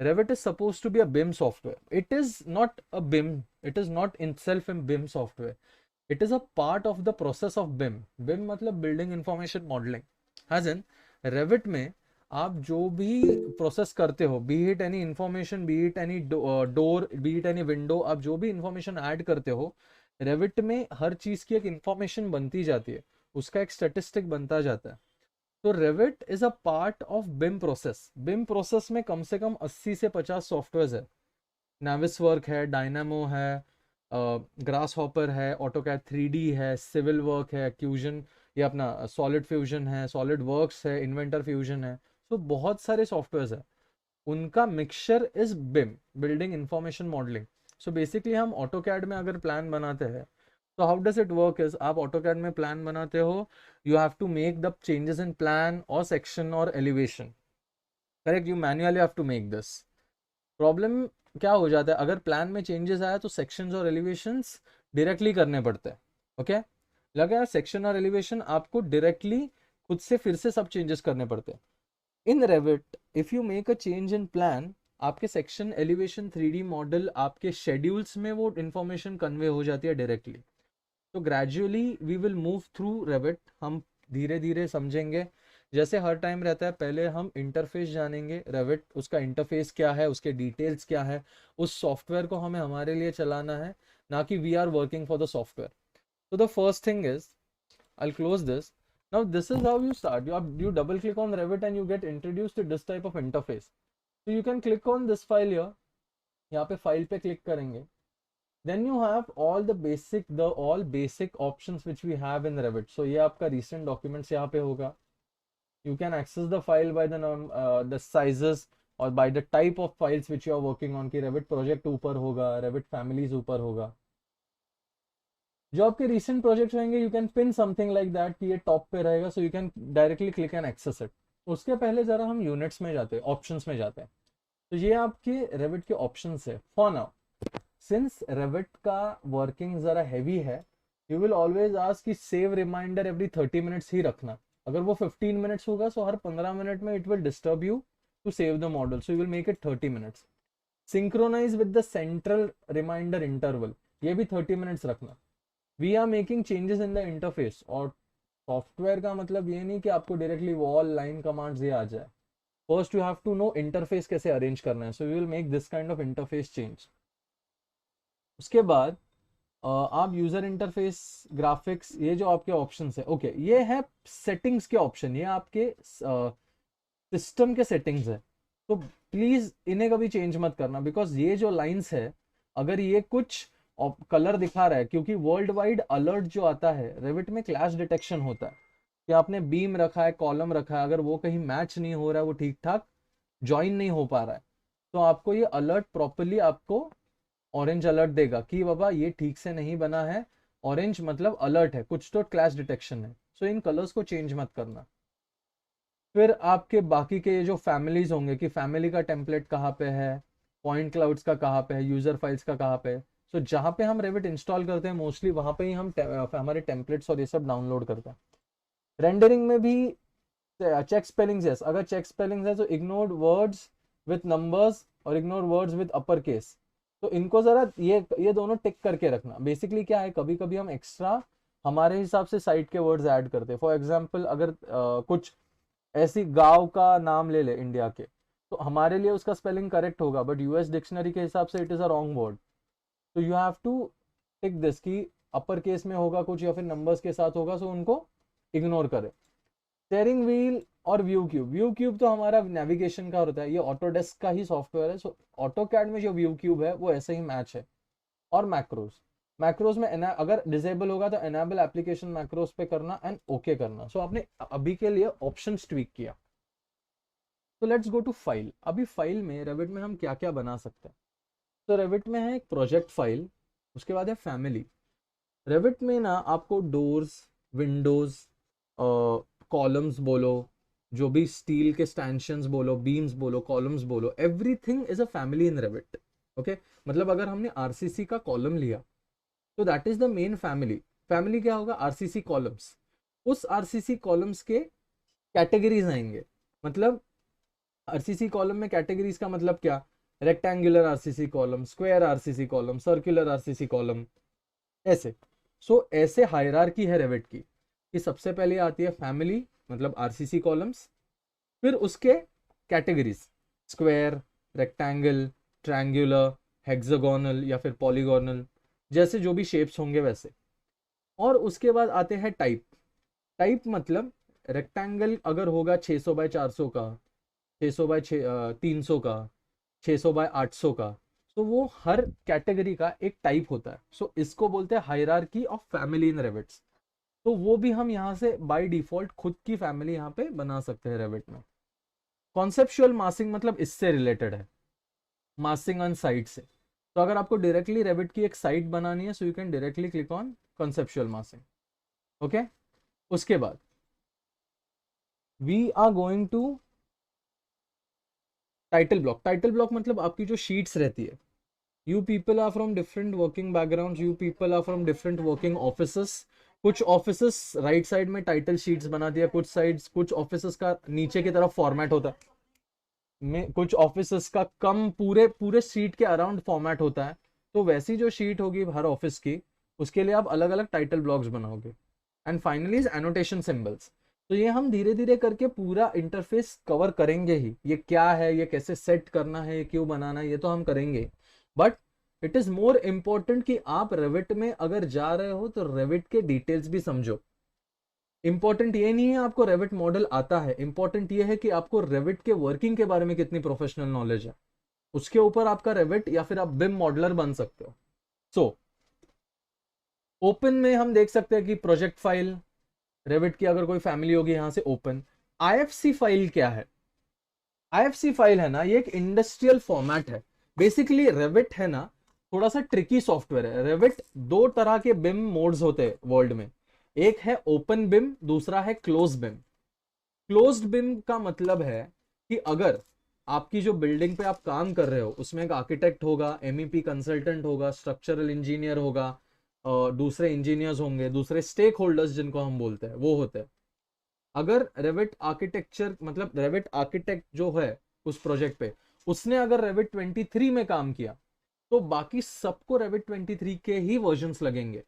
Revit is supposed to be a BIM software. It is not a BIM. It is not itself a BIM software. It is a part of the process of BIM. BIM मतलब Building Information Modeling. As in, Revit में आप जो भी process करते हो, B it any information, B it any door, B it any window, आप जो भी इंफॉर्मेशन ऐड करते हो, रेविट में हर चीज की एक इंफॉर्मेशन बनती जाती है, उसका एक स्टेटिस्टिक बनता जाता है. तो Revit is a part of BIM process. BIM process में कम से कम 80 से 50 सॉफ्टवेयर है. नाविस वर्क है, डायनामो है, ग्रास हॉपर है, ऑटोकैड 3D है, सिविल वर्क है, फ्यूजन, ये अपना सॉलिड फ्यूजन है, सॉलिड वर्क्स है, इन्वेंटर फ्यूजन है. तो बहुत सारे सॉफ्टवेयर है, उनका mixture is BIM, building information modelling. So basically हम ऑटोकैड में अगर प्लान बनाते हैं, तो how does it work is, आप ऑटोकैड में प्लान बनाते हो, you have to make the changes in plan और सेक्शन और elevation. Correct, you manually have to make this. Problem क्या हो जाता है, अगर प्लान में चेंजेस आया तो सेक्शंस और एलिवेशंस डायरेक्टली करने पड़ते हैं. ओके, लगा, सेक्शन और एलिवेशन आपको डायरेक्टली खुद से फिर से सब चेंजेस करने पड़ते हैं. In Revit if you make a change in plan, आपके सेक्शन, एलिवेशन, 3D मॉडल, आपके शेड्यूल्स में वो इंफॉर्मेशन कन्वे हो जाती है डायरेक्टली. तो gradually we will move through Revit. हम धीरे धीरे समझेंगे. जैसे हर टाइम रहता है, पहले हम इंटरफेस जानेंगे रेविट, उसका इंटरफेस क्या है, उसके डिटेल्स क्या है, उस सॉफ्टवेयर को हमें हमारे लिए चलाना है, ना कि we are working for the software. तो the first thing is, I'll close this. Now this is how you start. You double click on Revit and you get introduced to this type of interface. So you can click on this file here. यहाँ पे file पे click करेंगे. Then you have all basic options which we have in Revit. So ये आपका recent documents यहाँ पे होगा. You can access the file by the sizes or by the type of files which you are working on. कि Revit project ऊपर होगा, Revit families ऊपर होगा. जो आपके रिसेंट प्रोजेक्ट रहेंगे, you can pin something like that कि ये टॉप पे रहेगा, so you can directly click and access it. उसके पहले जरा हम यूनिट्स में जाते हैं, ऑप्शंस में जाते हैं. तो ये आपके रेविट के ऑप्शंस है. फॉर नाउ, सिंस रेविट का वर्किंग जरा हैवी है, यू विल ऑलवेज आस्क कि सेव रिमाइंडर एवरी 30 मिनट्स ही रखना. अगर वो 15 मिनट्स होगा, सो हर 15 मिनट में it will disturb you to save the model, so you will make it 30 minutes. Synchronise with the central reminder interval, ये भी 30 मिनट्स रखना. We are making changes in the interface. और सॉफ्टवेयर का मतलब ये नहीं कि आपको डायरेक्टली वॉल लाइन कमांड्स ये आ जाए. First you have to know interface कैसे अरेंज करना है. So we will make this kind of interface change. उसके बाद आप यूजर इंटरफेस, ग्राफिक्स, ये जो आपके ऑप्शंस है, ओके, ये है सेटिंग्स के ऑप्शन, ये आपके सिस्टम के सेटिंग्स है. तो प्लीज इन्हें कभी चेंज मत करना, बिकॉज ये जो लाइंस है, अगर ये कुछ कलर दिखा रहा है, क्योंकि वर्ल्ड वाइड अलर्ट जो आता है रेविट में, क्लैश डिटेक्शन होता है कि आपने बीम रखा है, कॉलम रखा है, अगर वो कहीं मैच नहीं हो रहा है, वो ठीक ठाक ज्वाइन नहीं हो पा रहा है, तो आपको ये अलर्ट प्रॉपरली आपको ऑरेंज अलर्ट देगा कि बाबा ये ठीक से नहीं बना है. ऑरेंज मतलब अलर्ट है, कुछ तो क्लैश डिटेक्शन है. सो इन कलर्स को चेंज मत करना. फिर आपके बाकी के जो फैमिलीज होंगे कि फैमिली का टेम्पलेट कहाँ पे है, पॉइंट क्लाउड्स का कहाँ पे है, यूजर फाइल्स का कहाँ पे है. सो जहाँ पे हम रेविट इंस्टॉल करते हैं, मोस्टली वहाँ पे ही हम हमारे टेम्पलेट्स और ये सब डाउनलोड करते हैं. रेंडरिंग में भी चेक स्पेलिंग्स है. अगर चेक स्पेलिंग्स है तो इग्नोर वर्ड्स विथ नंबर्स और ignore words with upper case. तो इनको जरा ये दोनों टिक करके रखना. बेसिकली क्या है, कभी कभी हम एक्स्ट्रा हमारे हिसाब से साइट के वर्ड्स ऐड करते हैं. फॉर एग्जाम्पल, अगर कुछ ऐसी गांव का नाम ले ले इंडिया के, तो हमारे लिए उसका स्पेलिंग करेक्ट होगा, बट यूएस डिक्शनरी के हिसाब से it is a wrong word. तो you have to tick this कि अपर केस में होगा कुछ या फिर नंबर्स के साथ होगा, सो उनको इग्नोर करें. स्टेयरिंग व्हील और व्यू क्यूब. व्यू क्यूब तो हमारा नेविगेशन का होता है, ये ऑटोडेस्क का ही सॉफ्टवेयर है. सो ऑटोकैड में जो व्यू क्यूब है वो ऐसे ही मैच है. और मैक्रोज, मैक्रोज में अगर डिसेबल होगा तो एनेबल एप्लीकेशन मैक्रोज पे करना एंड ओके करना. सो आपने अभी के लिए ऑप्शन ट्वीक किया. तो लेट्स गो टू फाइल. अभी फाइल में रेविट में हम क्या क्या बना सकते हैं. तो रेविट में है एक प्रोजेक्ट फाइल, उसके बाद है फैमिली. रेविट में ना आपको डोर्स, विंडोज, कॉलम्स बोलो, जो भी स्टील के स्टैंशंस बोलो, बीम्स बोलो, कॉलम्स बोलो, everything is a family in Revit. Okay, मतलब अगर हमने आरसीसी का कॉलम लिया, तो that is the main family. Family क्या होगा, आरसीसी कॉलम्स. उस आरसीसी कॉलम्स के कैटेगरीज आएंगे. मतलब आरसीसी कॉलम में कैटेगरीज का मतलब क्या, rectangular RCC column, square RCC column, circular RCC column, ऐसे। सो ऐसे हायरार्की है रेविट की कि सबसे पहले आती है फैमिली मतलब आरसीसी कॉलम्स, फिर उसके categories square, rectangle, triangular, hexagonal या फिर पॉलीगोनल, जैसे जो भी शेप्स होंगे वैसे। और उसके बाद आते हैं टाइप। टाइप मतलब रेक्टेंगल अगर होगा 600 बाय 400 का, 600 बाय 300 का, 600 बाय 800 का, तो वो हर कैटेगरी का एक टाइप होता है। सो इसको बोलते हैं हायरार्की ऑफ फैमिली इन रेविट्स। तो वो भी हम यहाँ से बाय डिफॉल्ट खुद की फैमिली यहाँ पे बना सकते हैं रेविट में। कॉन्सेप्चुअल मासिंग मतलब इससे रिलेटेड है, मासिंग ऑन साइट से। तो अगर आपको डायरेक्टली रेविट की एक साइट बनानी है, so you can directly click on conceptual massing. Okay, उसके बाद we are going to title block. Title block मतलब आपकी जो शीट्स रहती है, you people are from different working background, you people are from different working offices. कुछ offices right side में title sheets बना दिया, कुछ ऑफिसेस का नीचे की तरफ फॉर्मेट होता है, में कुछ ऑफिसेस का कम पूरे पूरे शीट के अराउंड फॉर्मेट होता है। तो वैसी जो शीट होगी हर ऑफिस की, उसके लिए आप अलग अलग टाइटल ब्लॉक्स बनाओगे। And finally is annotation symbols. तो ये हम धीरे धीरे करके पूरा इंटरफेस कवर करेंगे ही, ये क्या है, ये कैसे सेट करना है, ये क्यों बनाना है, ये तो हम करेंगे। But it is more important कि आप रेविट में अगर जा रहे हो तो रेविट के डिटेल्स भी समझो। इंपॉर्टेंट ये नहीं है आपको रेविट मॉडल आता है, इंपॉर्टेंट ये है कि आपको रेविट के वर्किंग के बारे में कितनी प्रोफेशनल नॉलेज है। उसके ऊपर आपका रेविट या फिर आप बिम मॉडलर बन सकते हो। सो ओपन में हम देख सकते हैं कि प्रोजेक्ट फाइल, रेविट की अगर कोई फैमिली होगी यहां से ओपन। आईएफसी फाइल क्या है? आईएफसी फाइल है ना, ये एक इंडस्ट्रियल फॉर्मेट है। बेसिकली रेविट है ना थोड़ा सा ट्रिकी सॉफ्टवेयर है। रेविट दो तरह के बिम मोड्स होते हैं वर्ल्ड में, एक है ओपन बिम, दूसरा है क्लोज बिम। क्लोज्ड बिम का मतलब है कि अगर आपकी जो बिल्डिंग पे आप काम कर रहे हो उसमें एक आर्किटेक्ट होगा, एमईपी कंसल्टेंट होगा, स्ट्रक्चरल इंजीनियर होगा, दूसरे इंजीनियर्स होंगे, दूसरे स्टेक होल्डर्स जिनको हम बोलते हैं वो होते हैं। अगर रेविट आर्किटेक्चर मतलब रेविट आर्किटेक्ट जो है उस प्रोजेक्ट पे, उसने अगर रेविट 23 में काम किया तो बाकी सबको रेविट 23 के ही वर्जन्स लगेंगे।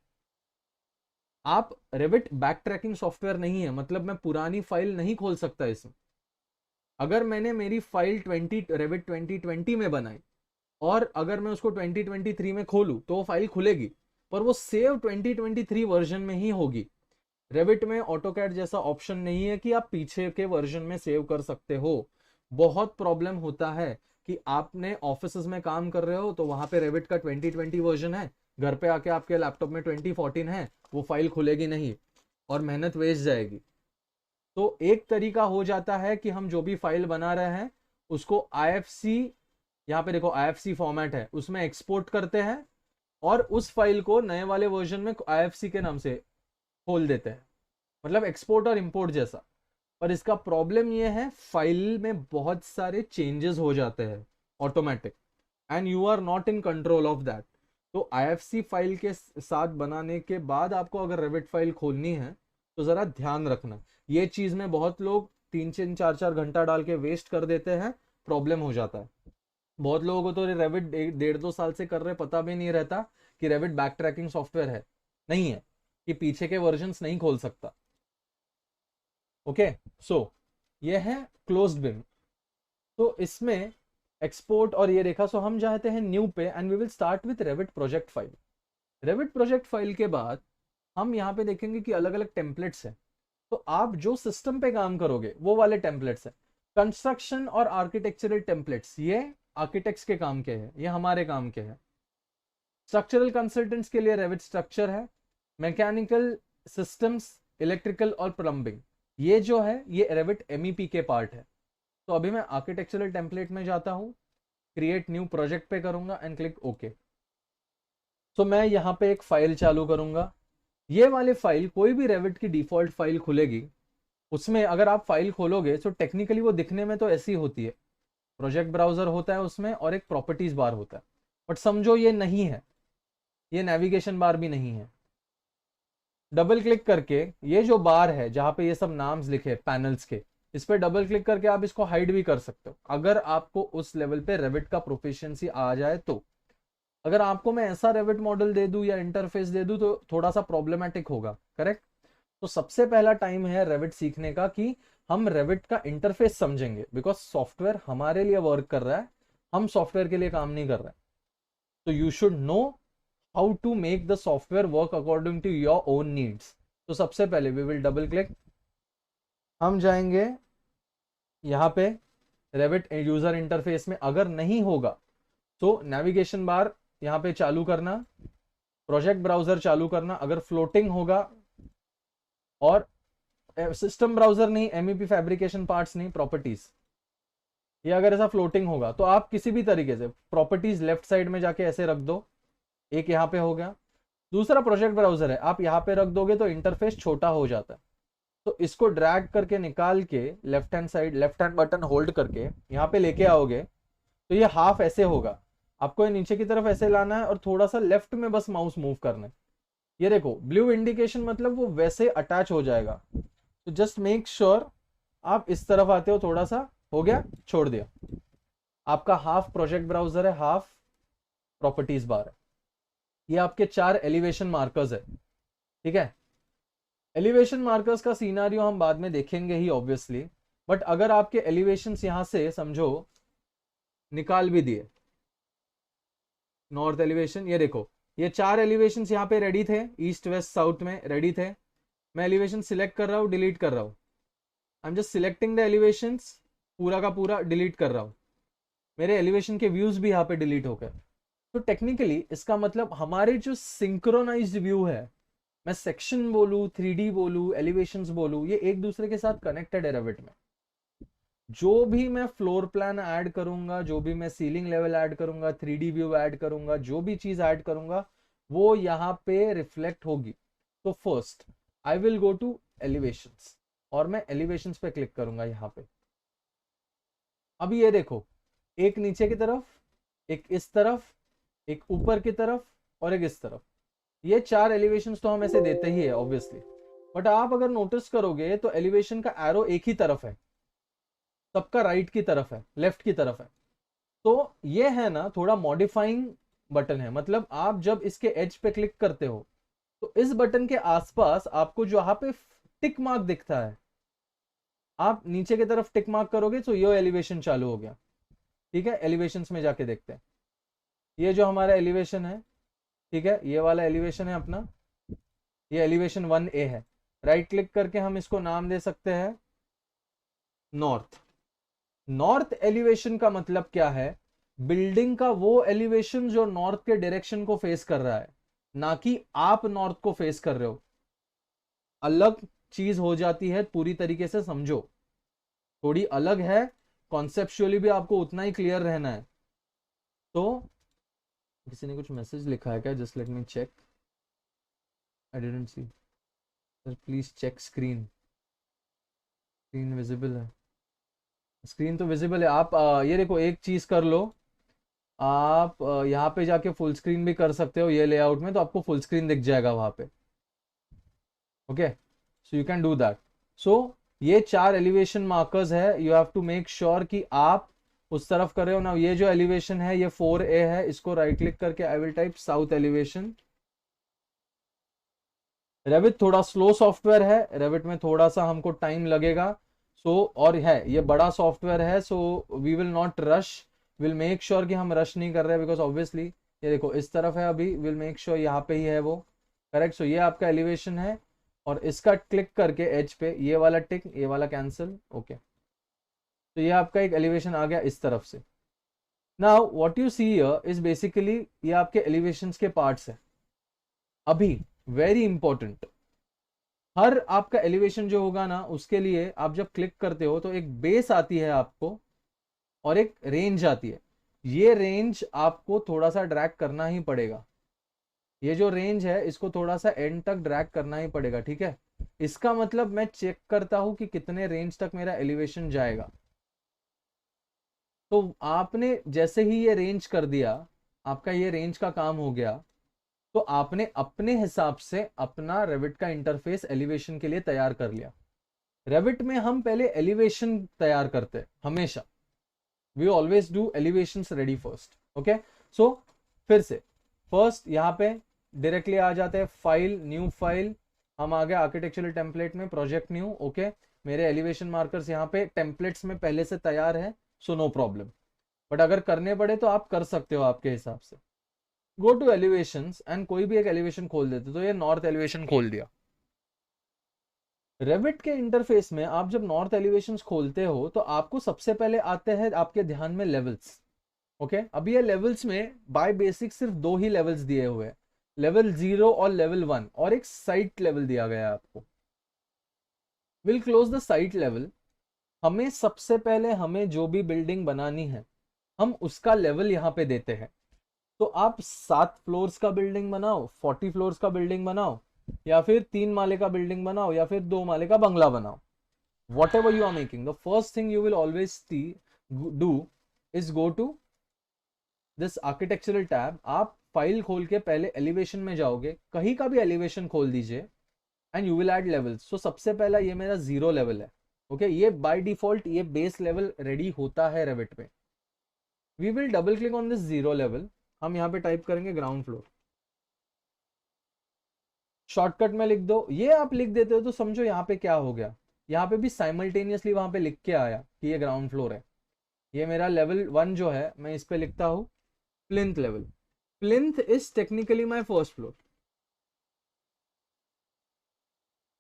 आप रेविट बैक ट्रैकिंग सॉफ्टवेयर नहीं है, मतलब मैं पुरानी फाइल नहीं खोल सकता इसमें। अगर मैंने मेरी फाइल रेविट 2020 में बनाई और अगर मैं उसको 2023 में खोलूं तो वो फाइल खुलेगी, पर वो सेव 2023 वर्जन में ही होगी। रेविट में ऑटोकैड जैसा ऑप्शन नहीं है कि आप पीछे के वर्जन में सेव कर सकते हो। बहुत प्रॉब्लम होता है कि आपने ऑफिस में काम कर रहे हो तो वहां पे रेविट का 2020 वर्जन है, घर पे आके आपके लैपटॉप में 2014 है, वो फाइल खुलेगी नहीं और मेहनत वेस्ट जाएगी। तो एक तरीका हो जाता है कि हम जो भी फाइल बना रहे हैं उसको आईएफसी, यहाँ पे देखो आईएफसी फॉर्मेट है, उसमें एक्सपोर्ट करते हैं और उस फाइल को नए वाले वर्जन में आईएफसी के नाम से खोल देते हैं, मतलब एक्सपोर्ट और इंपोर्ट जैसा। पर इसका प्रॉब्लम ये है फाइल में बहुत सारे चेंजेस हो जाते हैं automatic, and you are not in control of that. तो आईएफसी फाइल के साथ बनाने के बाद आपको अगर रेविट फाइल खोलनी है तो जरा ध्यान रखना। ये चीज में बहुत लोग 3-3 4-4 घंटा डाल के वेस्ट कर देते हैं, प्रॉब्लम हो जाता है। बहुत लोगों को तो रेविट 1.5-2 साल से कर रहे पता भी नहीं रहता कि रेविट बैक ट्रैकिंग सॉफ्टवेयर है, नहीं है, कि पीछे के वर्जन्स नहीं खोल सकता। ओके, सो ये है क्लोज्ड बिम। तो इसमें एक्सपोर्ट और ये देखा, सो हम जाते हैं न्यू पे and we will start with Revit project file. Revit project file के बाद हम यहाँ पे देखेंगे कि अलग अलग टेम्पलेट्स हैं। तो आप जो सिस्टम पे काम करोगे वो वाले टेम्पलेट्स हैं। कंस्ट्रक्शन और आर्किटेक्चरल टेम्पलेट्स ये आर्किटेक्ट्स के काम के हैं, ये हमारे काम के हैं। स्ट्रक्चरल कंसल्टेंट्स के लिए रेविट स्ट्रक्चर है। मैकेनिकल सिस्टम्स, इलेक्ट्रिकल और प्लम्बिंग, ये जो है ये रेविट एमईपी के पार्ट है। तो अभी मैं आर्किटेक्चरल टेम्पलेट में जाता हूँ, क्रिएट न्यू प्रोजेक्ट पे करूंगा एंड क्लिक ओके। तो मैं यहाँ पे एक फाइल चालू करूंगा। ये वाली फाइल कोई भी रेविट की डिफॉल्ट फाइल खुलेगी, उसमें अगर आप फाइल खोलोगे तो टेक्निकली वो दिखने में तो ऐसी होती है, प्रोजेक्ट ब्राउजर होता है उसमें और एक प्रॉपर्टीज बार होता है, बट समझो ये नहीं है, ये नेविगेशन बार भी नहीं है। डबल क्लिक करके ये जो बार है जहां पे ये सब नाम्स लिखे पैनल्स के, इस पे डबल क्लिक करके आप इसको हाइड भी कर सकते हो अगर आपको उस लेवल पे रेविट का प्रोफिशिएंसी आ जाए तो। अगर आपको मैं ऐसा रेविट मॉडल दे दूं या इंटरफेस दे दूं तो थोड़ा सा प्रॉब्लमेटिक होगा, करेक्ट। तो सबसे पहला टाइम है रेविट सीखने का कि हम रेविट का इंटरफेस समझेंगे, बिकॉज सॉफ्टवेयर हमारे लिए वर्क कर रहा है, हम सॉफ्टवेयर के लिए काम नहीं कर रहे हैं। तो you should know how to make the software work according to your own needs. तो सबसे पहले वी विल डबल क्लिक, हम जाएंगे यहाँ पे रेविट यूजर इंटरफेस में। अगर नहीं होगा तो नेविगेशन बार यहाँ पे चालू करना, प्रोजेक्ट ब्राउजर चालू करना। अगर फ्लोटिंग होगा और सिस्टम ब्राउजर नहीं, एमईपी फैब्रिकेशन पार्ट्स नहीं, प्रॉपर्टीज, ये अगर ऐसा फ्लोटिंग होगा तो आप किसी भी तरीके से प्रॉपर्टीज लेफ्ट साइड में जाके ऐसे रख दो। एक यहाँ पे हो गया। दूसरा प्रोजेक्ट ब्राउजर है, आप यहाँ पे रख दोगे तो इंटरफेस छोटा हो जाता है। तो इसको ड्रैग करके निकाल के left hand side, left hand button hold करके यहाँ पे लेके आओगे तो ये हाफ ऐसे होगा। आपको ये नीचे की तरफ ऐसे लाना है और थोड़ा सा लेफ्ट में बस माउस मूव करना है। ये देखो ब्लू इंडिकेशन मतलब वो वैसे अटैच हो जाएगा। तो जस्ट मेक श्योर आप इस तरफ आते हो, थोड़ा सा हो गया, छोड़ दिया। आपका हाफ प्रोजेक्ट ब्राउजर है, हाफ प्रॉपर्टीज बार है। ये आपके 4 एलिवेशन मार्कर्स है, ठीक है। एलिवेशन मार्कर्स का सीनारियो हम बाद में देखेंगे ही ऑब्वियसली, बट अगर आपके एलिवेशंस यहां से समझो निकाल भी दिए, नॉर्थ एलिवेशन, ये देखो ये 4 एलिवेशंस यहाँ पे रेडी थे, ईस्ट वेस्ट साउथ में रेडी थे। मैं एलिवेशन सिलेक्ट कर रहा हूँ, डिलीट कर रहा हूँ। I am just selecting the elevations, पूरा का पूरा डिलीट कर रहा हूँ। मेरे एलिवेशन के व्यूज भी यहाँ पे डिलीट हो गए। तो टेक्निकली इसका मतलब हमारे जो सिंक्रोनाइज्ड व्यू है, मैं सेक्शन बोलूं, 3D बोलूं, एलिवेशंस बोलूं, ये एक दूसरे के साथ कनेक्टेड है रेविट में। जो भी मैं फ्लोर प्लान ऐड करूंगा, जो भी मैं सीलिंग लेवल ऐड करूंगा, 3D व्यू ऐड करूंगा, जो भी चीज ऐड करूंगा वो यहाँ पे रिफ्लेक्ट होगी। तो first I will go to elevations और मैं एलिवेशंस पे क्लिक करूंगा यहाँ पे। अभी ये देखो, एक नीचे की तरफ, एक इस तरफ, एक ऊपर की तरफ और एक इस तरफ। ये 4 एलिवेशंस तो हम ऐसे देते ही है ऑब्वियसली, बट आप अगर नोटिस करोगे तो एलिवेशन का एरो एक ही तरफ है, सबका राइट की तरफ है, लेफ्ट की तरफ है। तो ये है ना थोड़ा मॉडिफाइंग बटन है। मतलब आप जब इसके एज पे क्लिक करते हो तो इस बटन के आसपास आपको जो यहाँ पे टिक मार्क दिखता है, आप नीचे की तरफ टिक मार्क करोगे तो ये एलिवेशन चालू हो गया, ठीक है। एलिवेशंस में जाके देखते हैं, ये जो हमारा एलिवेशन है, ठीक है, ये वाला एलिवेशन है अपना, ये एलिवेशन 1A है। राइट क्लिक करके हम इसको नाम दे सकते हैं नॉर्थ। नॉर्थ एलिवेशन का मतलब क्या है? बिल्डिंग का वो एलिवेशन जो नॉर्थ के डायरेक्शन को फेस कर रहा है, ना कि आप नॉर्थ को फेस कर रहे हो। अलग चीज हो जाती है, पूरी तरीके से समझो, थोड़ी अलग है। कॉन्सेप्चुअली भी आपको उतना ही क्लियर रहना है। तो किसी ने कुछ मैसेज लिखा है क्या? Just let me check, I didn't see sir, please check screen. Screen visible है? स्क्रीन तो विजिबल है। आप ये देखो, एक चीज कर लो, आप यहाँ पे जाके फुल स्क्रीन भी कर सकते हो। ये लेआउट में तो आपको फुल स्क्रीन दिख जाएगा वहां पे, okay, so you can do that. So ये 4 एलिवेशन मार्कर्स है, you have to make sure कि आप उस तरफ कर रहे हो ना। ये जो एलिवेशन है ये 4A है, इसको राइट क्लिक करके I will type south elevation. Revit थोड़ा स्लो सॉफ्टवेयर है, रेविट में थोड़ा सा हमको टाइम लगेगा। सो और है ये बड़ा सॉफ्टवेयर है, so we will not rush, will make sure कि हम रश नहीं कर रहे हैं, बिकॉज ऑब्वियसली ये देखो इस तरफ है अभी, विल मेक श्योर यहाँ पे ही है वो, करेक्ट। सो ये आपका एलिवेशन है और इसका क्लिक करके एज पे ये वाला टिक, ये वाला कैंसिल, ओके। तो ये आपका एक एलिवेशन आ गया इस तरफ से। Now what you see here is basically ये आपके एलिवेशंस के पार्ट्स है। अभी वेरी इंपॉर्टेंट, हर आपका एलिवेशन जो होगा ना उसके लिए आप जब क्लिक करते हो तो एक बेस आती है आपको और एक रेंज आती है। ये रेंज आपको थोड़ा सा ड्रैग करना ही पड़ेगा। ये जो रेंज है इसको थोड़ा सा एंड तक ड्रैग करना ही पड़ेगा, ठीक है। इसका मतलब मैं चेक करता हूं कि कितने रेंज तक मेरा एलिवेशन जाएगा। तो आपने जैसे ही ये रेंज कर दिया, आपका ये रेंज का काम हो गया, तो आपने अपने हिसाब से अपना रेविट का इंटरफेस एलिवेशन के लिए तैयार कर लिया। रेविट में हम पहले एलिवेशन तैयार करते हैं हमेशा, we always do elevations ready first. Okay, so फिर से फर्स्ट यहाँ पे डायरेक्टली आ जाते हैं, फाइल, न्यू फाइल, हम आ गए आर्किटेक्चरल टेम्पलेट में, प्रोजेक्ट न्यू। ओके, मेरे एलिवेशन मार्कर्स यहाँ पे टेम्पलेट्स में पहले से तैयार है, सो नो प्रॉब्लम। बट अगर करने पड़े तो आप कर सकते हो आपके हिसाब से। गो टू एलिवेशंस एंड कोई भी एक एलिवेशन खोल देते, तो ये नॉर्थ एलिवेशन खोल दिया। रेविट के इंटरफेस में आप जब नॉर्थ एलिवेशंस खोलते हो तो आपको सबसे पहले आते हैं आपके ध्यान में लेवल्स। ओके, अब ये लेवल्स में बाय बेसिक सिर्फ दो ही लेवल्स दिए हुए हैं, लेवल 0 और लेवल 1, और एक साइट लेवल दिया गया है आपको। Will close the site level. हमें सबसे पहले हमें जो भी बिल्डिंग बनानी है हम उसका लेवल यहाँ पे देते हैं। तो आप 7 फ्लोर्स का बिल्डिंग बनाओ, 40 फ्लोर्स का बिल्डिंग बनाओ, या फिर 3 माले का बिल्डिंग बनाओ, या फिर 2 माले का बंगला बनाओ, whatever you are making, the first thing you will always do is go to this architectural tab. आप फाइल खोल के पहले एलिवेशन में जाओगे, कहीं का भी एलिवेशन खोल दीजिए, and you will add levels. So सबसे पहला ये मेरा 0 लेवल है। ओके, ये बाय डिफॉल्ट ये बेस लेवल रेडी होता है रेविट में। We will double click on this 0 level, हम यहाँ पे टाइप करेंगे ग्राउंड फ्लोर। शॉर्टकट में लिख दो, ये आप लिख देते हो तो समझो यहाँ पे क्या हो गया, यहाँ पे भी साइमल्टेनियसली वहां पे लिख के आया कि ये ग्राउंड फ्लोर है। ये मेरा लेवल 1 जो है, मैं इस पे लिखता हूँ plinth level. Plinth is technically my first floor.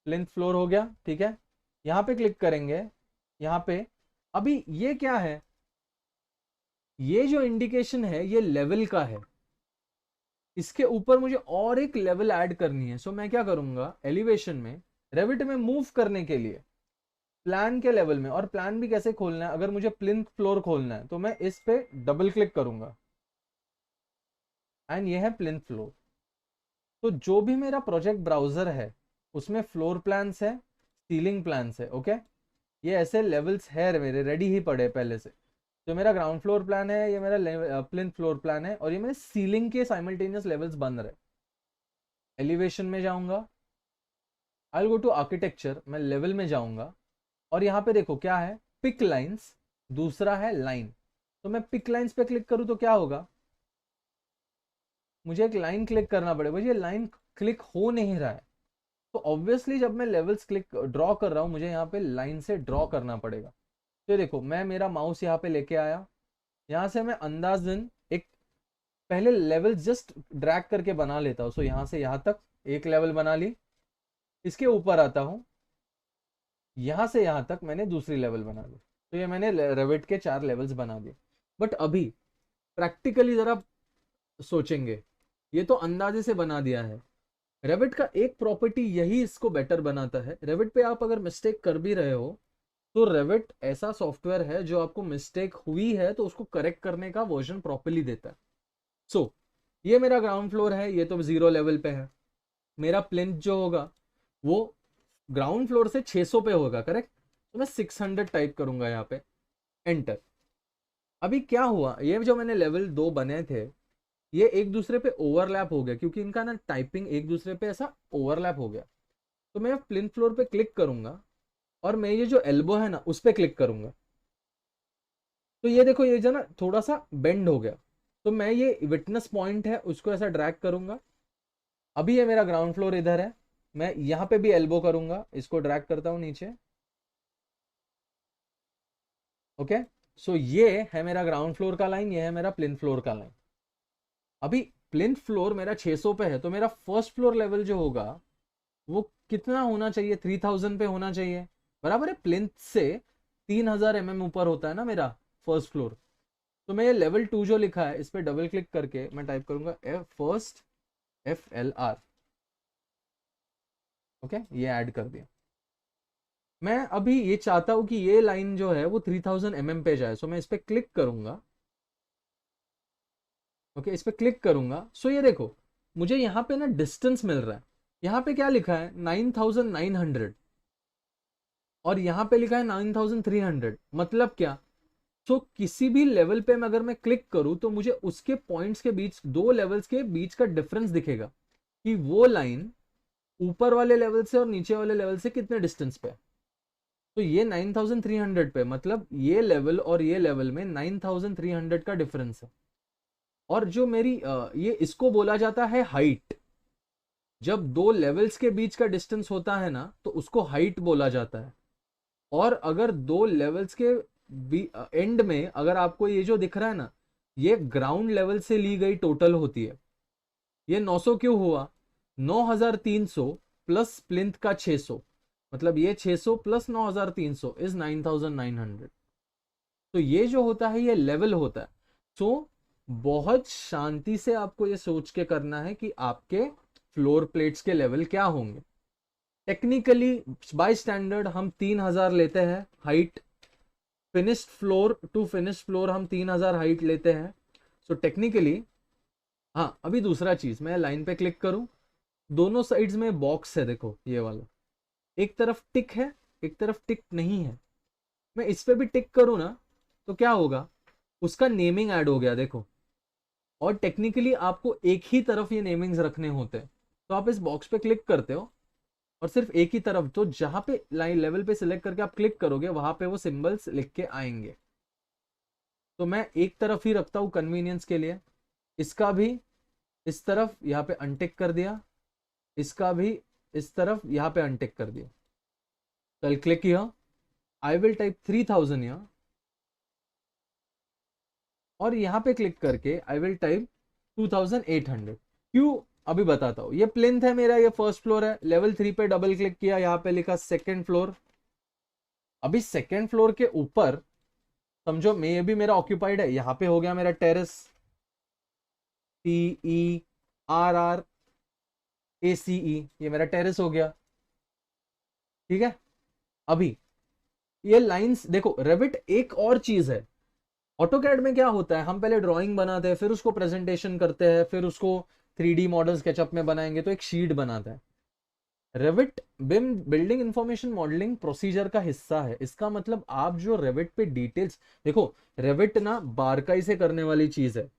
Plinth floor हो गया, ठीक है। यहाँ पे क्लिक करेंगे, यहाँ पे अभी ये क्या है, ये जो इंडिकेशन है ये लेवल का है, इसके ऊपर मुझे और एक लेवल ऐड करनी है। सो मैं क्या करूंगा, एलिवेशन में रेविट में मूव करने के लिए प्लान के लेवल में, और प्लान भी कैसे खोलना है, अगर मुझे प्लिंथ फ्लोर खोलना है तो मैं इस पे डबल क्लिक करूंगा एंड ये है प्लिंथ फ्लोर। तो जो भी मेरा प्रोजेक्ट ब्राउजर है उसमें फ्लोर प्लान्स है, सीलिंग प्लान्स है। ओके, ये ऐसे लेवल्स है मेरे रेडी ही पड़े पहले से। जो मेरा ग्राउंड फ्लोर प्लान है, ये मेरा प्लिंथ फ्लोर प्लान है, और ये मेरे सीलिंग के साइमल्टेनियस लेवल्स बन रहे। एलिवेशन में जाऊंगा, I will go to architecture, मैं लेवल में जाऊंगा, और यहाँ पे देखो क्या है, पिक लाइंस, दूसरा है लाइन। तो मैं पिक लाइंस पे क्लिक करूँ तो क्या होगा, मुझे एक लाइन क्लिक करना पड़ेगा, ये लाइन क्लिक हो नहीं रहा है। तो ऑब्वियसली जब मैं लेवल्स क्लिक ड्रॉ कर रहा हूँ मुझे यहाँ पे लाइन से ड्रॉ करना पड़ेगा। तो देखो मैं मेरा माउस यहाँ पे लेके आया, यहाँ से मैं अंदाजन एक पहले लेवल जस्ट ड्रैग करके बना लेता हूँ। सो यहाँ से यहाँ तक एक लेवल बना ली, इसके ऊपर आता हूँ, यहाँ से यहाँ तक मैंने दूसरी लेवल बना ली। तो ये मैंने रेविट के 4 लेवल्स बना दिए। बट अभी प्रैक्टिकली जरा सोचेंगे, ये तो अंदाजे से बना दिया है। रेविट का एक प्रॉपर्टी यही इसको बेटर बनाता है। रेविट पे आप अगर मिस्टेक कर भी रहे हो तो रेविट ऐसा सॉफ्टवेयर है जो आपको मिस्टेक हुई है तो उसको करेक्ट करने का वर्जन प्रॉपर्ली देता है। सो ये मेरा ग्राउंड फ्लोर है, ये तो 0 लेवल पे है। मेरा प्लिंथ जो होगा वो ग्राउंड फ्लोर से 600 पे होगा, करेक्ट। तो मैं 600 टाइप करूंगा यहाँ पे, एंटर। अभी क्या हुआ, ये जो मैंने लेवल 2 बने थे ये एक दूसरे पे ओवरलैप हो गया, क्योंकि इनका ना टाइपिंग एक दूसरे पे ऐसा ओवरलैप हो गया। तो मैं प्लिंथ फ्लोर पे क्लिक करूंगा और मैं ये जो एल्बो है ना उस पे क्लिक करूंगा, तो ये देखो ये जो ना थोड़ा सा बेंड हो गया। तो मैं ये विटनेस पॉइंट है उसको ऐसा ड्रैग करूंगा। अभी ये मेरा ग्राउंड फ्लोर इधर है, मैं यहाँ पे भी एल्बो करूंगा, इसको ड्रैग करता हूँ नीचे। ओके, सो ये है मेरा ग्राउंड फ्लोर का लाइन, ये है मेरा प्लिंथ फ्लोर का लाइन। अभी प्लिंथ फ्लोर मेरा 600 पे है, तो मेरा फर्स्ट फ्लोर लेवल जो होगा वो कितना होना चाहिए, 3000 पे होना चाहिए, बराबर है। प्लिंथ से 3000 ऊपर होता है ना मेरा फर्स्ट फ्लोर। तो मैं ये लेवल 2 जो लिखा है इस पे डबल क्लिक करके मैं टाइप करूंगा फर्स्ट FLR। ओके, ये ऐड कर दिया। मैं अभी ये चाहता हूं कि ये लाइन जो है वो 3000 पे जाए, सो मैं इस पे क्लिक करूंगा। ओके, इस पे क्लिक करूंगा। सो ये देखो मुझे यहाँ पे ना डिस्टेंस मिल रहा है। यहाँ पे क्या लिखा है 9900, और यहाँ पे लिखा है 9300। मतलब क्या, सो किसी भी लेवल पे मैं अगर मैं क्लिक करूं तो मुझे उसके पॉइंट्स के बीच, दो लेवल्स के बीच का डिफरेंस दिखेगा कि वो लाइन ऊपर वाले लेवल से और नीचे वाले लेवल से कितने डिस्टेंस पे है। तो ये 9300 पे, मतलब ये लेवल और ये लेवल में 9300 का डिफरेंस है। और जो मेरी ये इसको बोला जाता है हाइट। जब दो लेवल्स के बीच का डिस्टेंस होता है ना तो उसको हाइट बोला जाता है। और अगर दो लेवल्स के एंड में अगर आपको ये जो दिख रहा है ना, ये ग्राउंड लेवल से ली गई टोटल होती है। ये 900 क्यों हुआ? 9300 प्लस प्लिंथ का 600, मतलब ये 600 प्लस 9300 इज 9900। तो ये जो होता है ये लेवल होता है। सो बहुत शांति से आपको ये सोच के करना है कि आपके फ्लोर प्लेट्स के लेवल क्या होंगे। टेक्निकली बाय स्टैंडर्ड हम 3000 लेते हैं height, finished floor to finished floor हम 3000 हाइट लेते हैं। सो टेक्निकली हाँ, अभी दूसरा चीज, मैं लाइन पे क्लिक करूं, दोनों साइड्स में बॉक्स है, देखो ये वाला, एक तरफ टिक है एक तरफ टिक नहीं है। मैं इस पे भी टिक करूं ना तो क्या होगा, उसका नेमिंग ऐड हो गया देखो। और टेक्निकली आपको एक ही तरफ ये नेमिंग्स रखने होते हैं। तो आप इस बॉक्स पे क्लिक करते हो और सिर्फ एक ही तरफ, तो जहां पे लाइन लेवल पे सिलेक्ट करके आप क्लिक करोगे वहां पे वो सिंबल्स लिख के आएंगे। तो मैं एक तरफ ही रखता हूं कन्वीनियंस के लिए। इसका भी इस तरफ यहाँ पे अनटिक कर दिया, इसका भी इस तरफ यहाँ पे अनटिक कर दिया। तो क्लिक किया, आई विल टाइप 3000 यहाँ, और यहाँ पे क्लिक करके आई विल टाइप 2800। क्यों, अभी बताता हूँ। ये प्लिंथ है मेरा, ये फर्स्ट फ्लोर है। लेवल 3 पे डबल क्लिक किया, यहाँ पे लिखा सेकंड फ्लोर। अभी सेकंड फ्लोर के ऊपर समझो मैं, ये भी मेरा ऑक्यूपाइड है, यहाँ पे हो गया मेरा टेरेस, TERRACE, ये मेरा टेरेस हो गया। ठीक है, अभी ये लाइंस देखो, रेविट एक और चीज है। ऑटोकैड में क्या होता है, हम पहले ड्राइंग बनाते हैं, फिर उसको प्रेजेंटेशन करते हैं, फिर उसको 3D मॉडल स्केचअप में बनाएंगे तो एक शीट बनाता है। रेविट बिम बिल्डिंग इंफॉर्मेशन मॉडलिंग प्रोसीजर का हिस्सा है। इसका मतलब आप जो रेविट पे डिटेल्स देखो, रेविट ना बारकाई से करने वाली चीज है।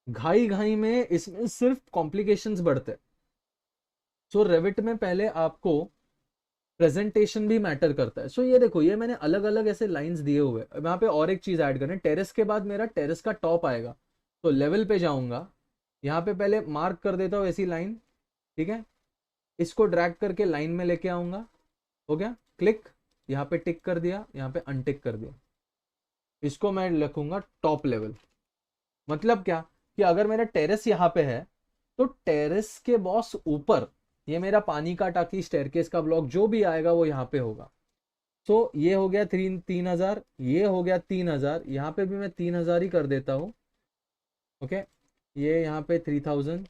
घाई घाई में इसमें सिर्फ कॉम्प्लिकेशंस बढ़ते हैं। सो रेविट में पहले आपको प्रेजेंटेशन भी मैटर करता है। सो ये देखो, ये मैंने अलग अलग ऐसे लाइंस दिए हुए। यहाँ पे और एक चीज ऐड करनी, टेरेस के बाद मेरा टेरेस का टॉप आएगा। तो लेवल पे जाऊंगा, यहाँ पे पहले मार्क कर देता हूँ ऐसी लाइन। ठीक है, इसको ड्रैग करके लाइन में लेके आऊंगा, हो गया क्लिक, यहाँ पे टिक कर दिया, यहाँ पे अनटिक कर दिया। इसको मैं लिखूंगा टॉप लेवल। मतलब क्या कि अगर मेरा टेरेस यहाँ पे है तो टेरेस के बॉस ऊपर ये मेरा पानी का टाकी, स्टेयरकेस का ब्लॉक जो भी आएगा वो यहाँ पे होगा। तो ये हो गया 3000, ये हो गया 3000, यहाँ पे भी मैं 3000 ही कर देता हूँ। ओके, ये यहाँ पे 3000